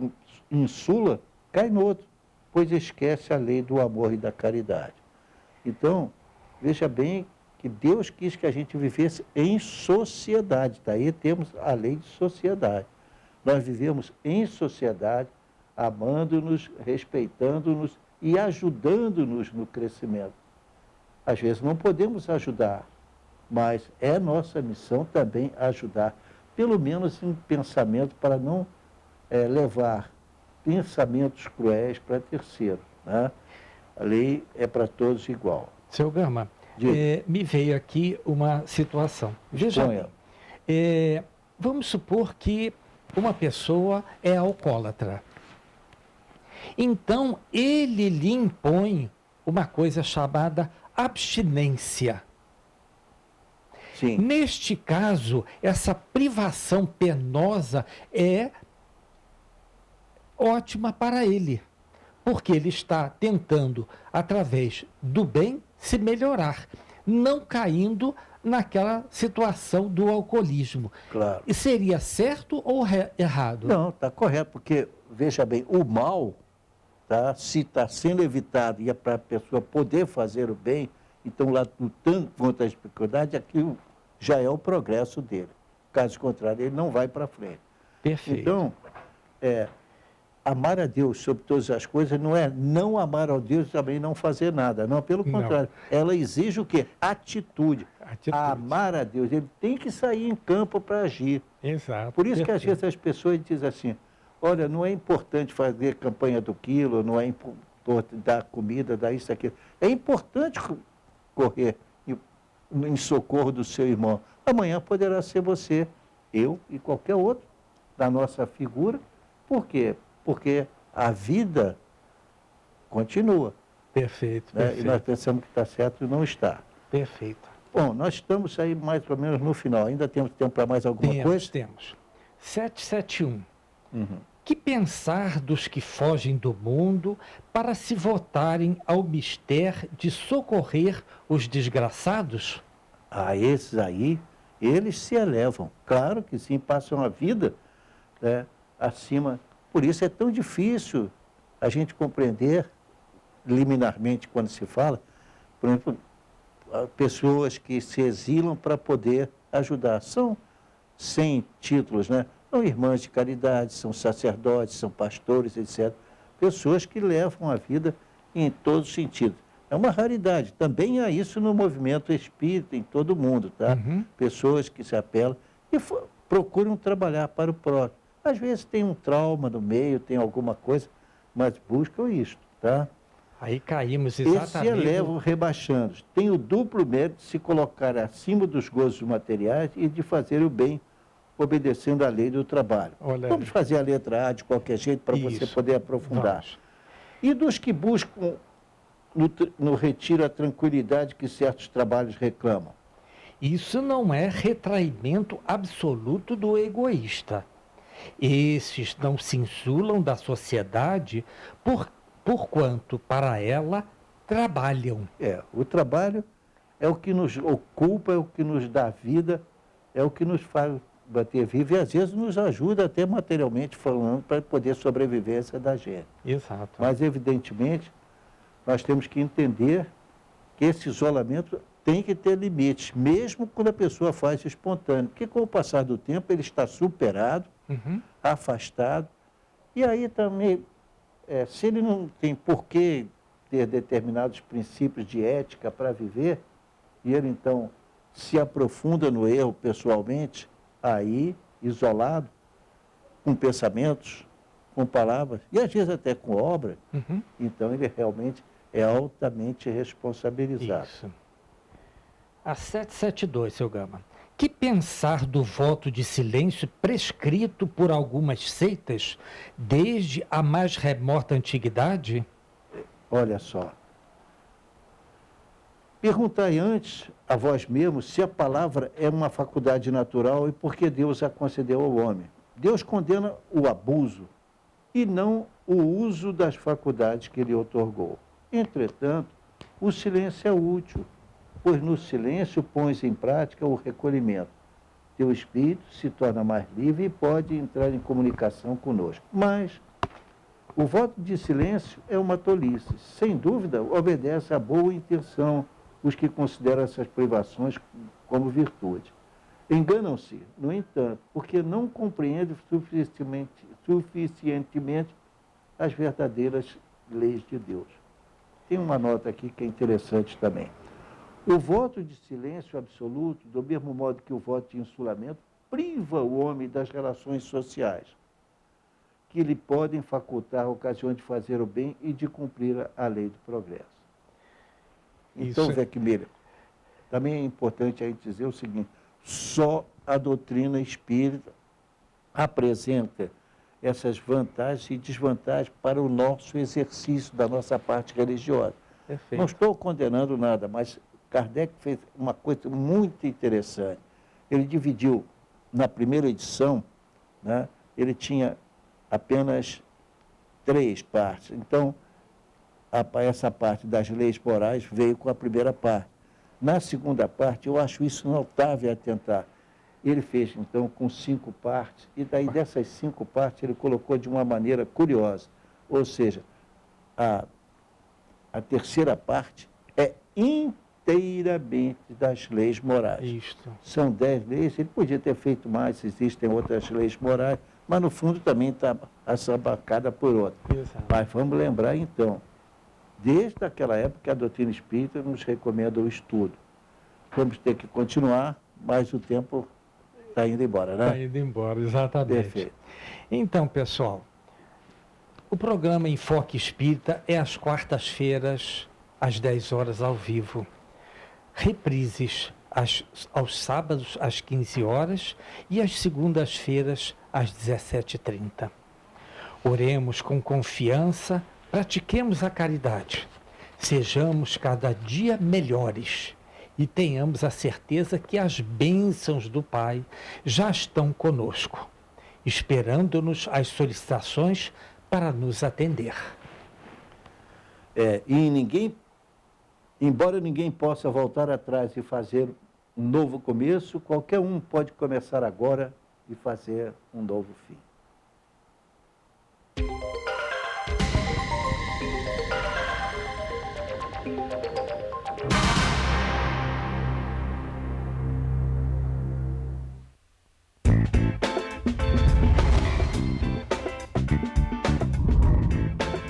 insula, cai no outro, pois esquece a lei do amor e da caridade. Então, veja bem que Deus quis que a gente vivesse em sociedade. Daí temos a lei de sociedade. Nós vivemos em sociedade, amando-nos, respeitando-nos e ajudando-nos no crescimento. Às vezes não podemos ajudar, mas é nossa missão também ajudar, pelo menos em pensamento, para não levar pensamentos cruéis para terceiro. Né? A lei é para todos igual. Seu Gama, me veio aqui uma situação. Veja bem, vamos supor que uma pessoa é alcoólatra. Então, ele lhe impõe uma coisa chamada abstinência. Sim. Neste caso, essa privação penosa é ótima para ele, porque ele está tentando, através do bem, se melhorar, não caindo naquela situação do alcoolismo. Claro. E seria certo ou errado? Não, está correto, porque, veja bem, o mal, tá, se está sendo evitado e é para a pessoa poder fazer o bem, então lá lutando contra a dificuldade, aquilo já é o progresso dele. Caso contrário, ele não vai para frente. Perfeito. Então, amar a Deus sobre todas as coisas não é não amar a Deus e também não fazer nada. Não, pelo contrário. Ela exige o quê? Atitude. Amar a Deus. Ele tem que sair em campo para agir. Exato. Por isso que às vezes as pessoas dizem assim, olha, não é importante fazer campanha do quilo, não é importante dar comida, dar isso, aquilo. É importante correr em socorro do seu irmão. Amanhã poderá ser você, eu e qualquer outro da nossa figura. Por quê? Porque a vida continua. Perfeito, Né? perfeito. E nós pensamos que está certo e não está. Perfeito. Bom, nós estamos aí mais ou menos no final. Ainda temos tempo para mais alguma coisa? Temos. 771. Uhum. Que pensar dos que fogem do mundo para se votarem ao mister de socorrer os desgraçados? Ah, esses aí, eles se elevam. Claro que sim, passam a vida, né, acima. Por isso é tão difícil a gente compreender liminarmente quando se fala, por exemplo, pessoas que se exilam para poder ajudar. São sem títulos, né? São irmãs de caridade, são sacerdotes, são pastores, etc. Pessoas que levam a vida em todos os sentidos. É uma raridade. Também há isso no movimento espírita em todo o mundo, tá? Uhum. Pessoas que se apelam e procuram trabalhar para o próximo. Às vezes tem um trauma no meio, tem alguma coisa, mas buscam isto, tá? Aí caímos Eles se exatamente... elevam rebaixando. Tem o duplo mérito de se colocar acima dos gozos materiais e de fazer o bem, obedecendo à lei do trabalho. Olha Vamos aí. fazer a letra A de qualquer jeito para você Isso. poder aprofundar. Vamos. E dos que buscam no retiro a tranquilidade que certos trabalhos reclamam. Isso não é retraimento absoluto do egoísta. Esses não se insulam da sociedade porquanto para ela trabalham. O trabalho é o que nos ocupa, é o que nos dá vida, é o que nos faz bater vivo e às vezes nos ajuda até materialmente falando para poder sobreviver a essa da gente. Exato. Mas evidentemente nós temos que entender que esse isolamento tem que ter limites, mesmo quando a pessoa faz espontâneo, porque com o passar do tempo ele está superado, Uhum. afastado, e aí também, se ele não tem por que ter determinados princípios de ética para viver, e ele então se aprofunda no erro pessoalmente, aí, isolado, com pensamentos, com palavras, e às vezes até com obra, Uhum. então ele realmente é altamente responsabilizado. Isso. A 772, seu Gama. Que pensar do voto de silêncio prescrito por algumas seitas desde a mais remota antiguidade? Olha só. Perguntai antes a vós mesmos se a palavra é uma faculdade natural e por que Deus a concedeu ao homem. Deus condena o abuso e não o uso das faculdades que ele outorgou. Entretanto, o silêncio é útil, pois no silêncio pões em prática o recolhimento. Teu espírito se torna mais livre e pode entrar em comunicação conosco. Mas o voto de silêncio é uma tolice. Sem dúvida, obedece à boa intenção os que consideram essas privações como virtude. Enganam-se, no entanto, porque não compreendem suficientemente as verdadeiras leis de Deus. Tem uma nota aqui que é interessante também. O voto de silêncio absoluto, do mesmo modo que o voto de insulamento, priva o homem das relações sociais, que lhe podem facultar a ocasião de fazer o bem e de cumprir a lei do progresso. Então, Zé Miller, também é importante a gente dizer o seguinte, só a doutrina espírita apresenta essas vantagens e desvantagens para o nosso exercício da nossa parte religiosa. Perfeito. Não estou condenando nada, mas Kardec fez uma coisa muito interessante. Ele dividiu, na primeira edição, né, ele tinha apenas 3 partes. Então, essa parte das leis morais veio com a primeira parte. Na segunda parte, eu acho isso notável atentar. Ele fez, então, com 5 partes, e daí dessas 5 partes ele colocou de uma maneira curiosa. Ou seja, a terceira parte é inteiramente das leis morais. Isto. São 10 leis, ele podia ter feito mais, existem outras leis morais, mas no fundo também está assabacada por outra. Exato. Mas vamos lembrar então, desde aquela época a doutrina espírita nos recomenda o estudo. Vamos ter que continuar, mas o tempo está indo embora, né? Está indo embora, exatamente. Perfeito. Então, pessoal, o programa Enfoque Espírita é às quartas-feiras, às 10 horas ao vivo. Reprises aos sábados, às 15 horas e às segundas-feiras, às 17h30. Oremos com confiança, pratiquemos a caridade, sejamos cada dia melhores e tenhamos a certeza que as bênçãos do Pai já estão conosco, esperando-nos as solicitações para nos atender. Embora ninguém possa voltar atrás e fazer um novo começo, qualquer um pode começar agora e fazer um novo fim.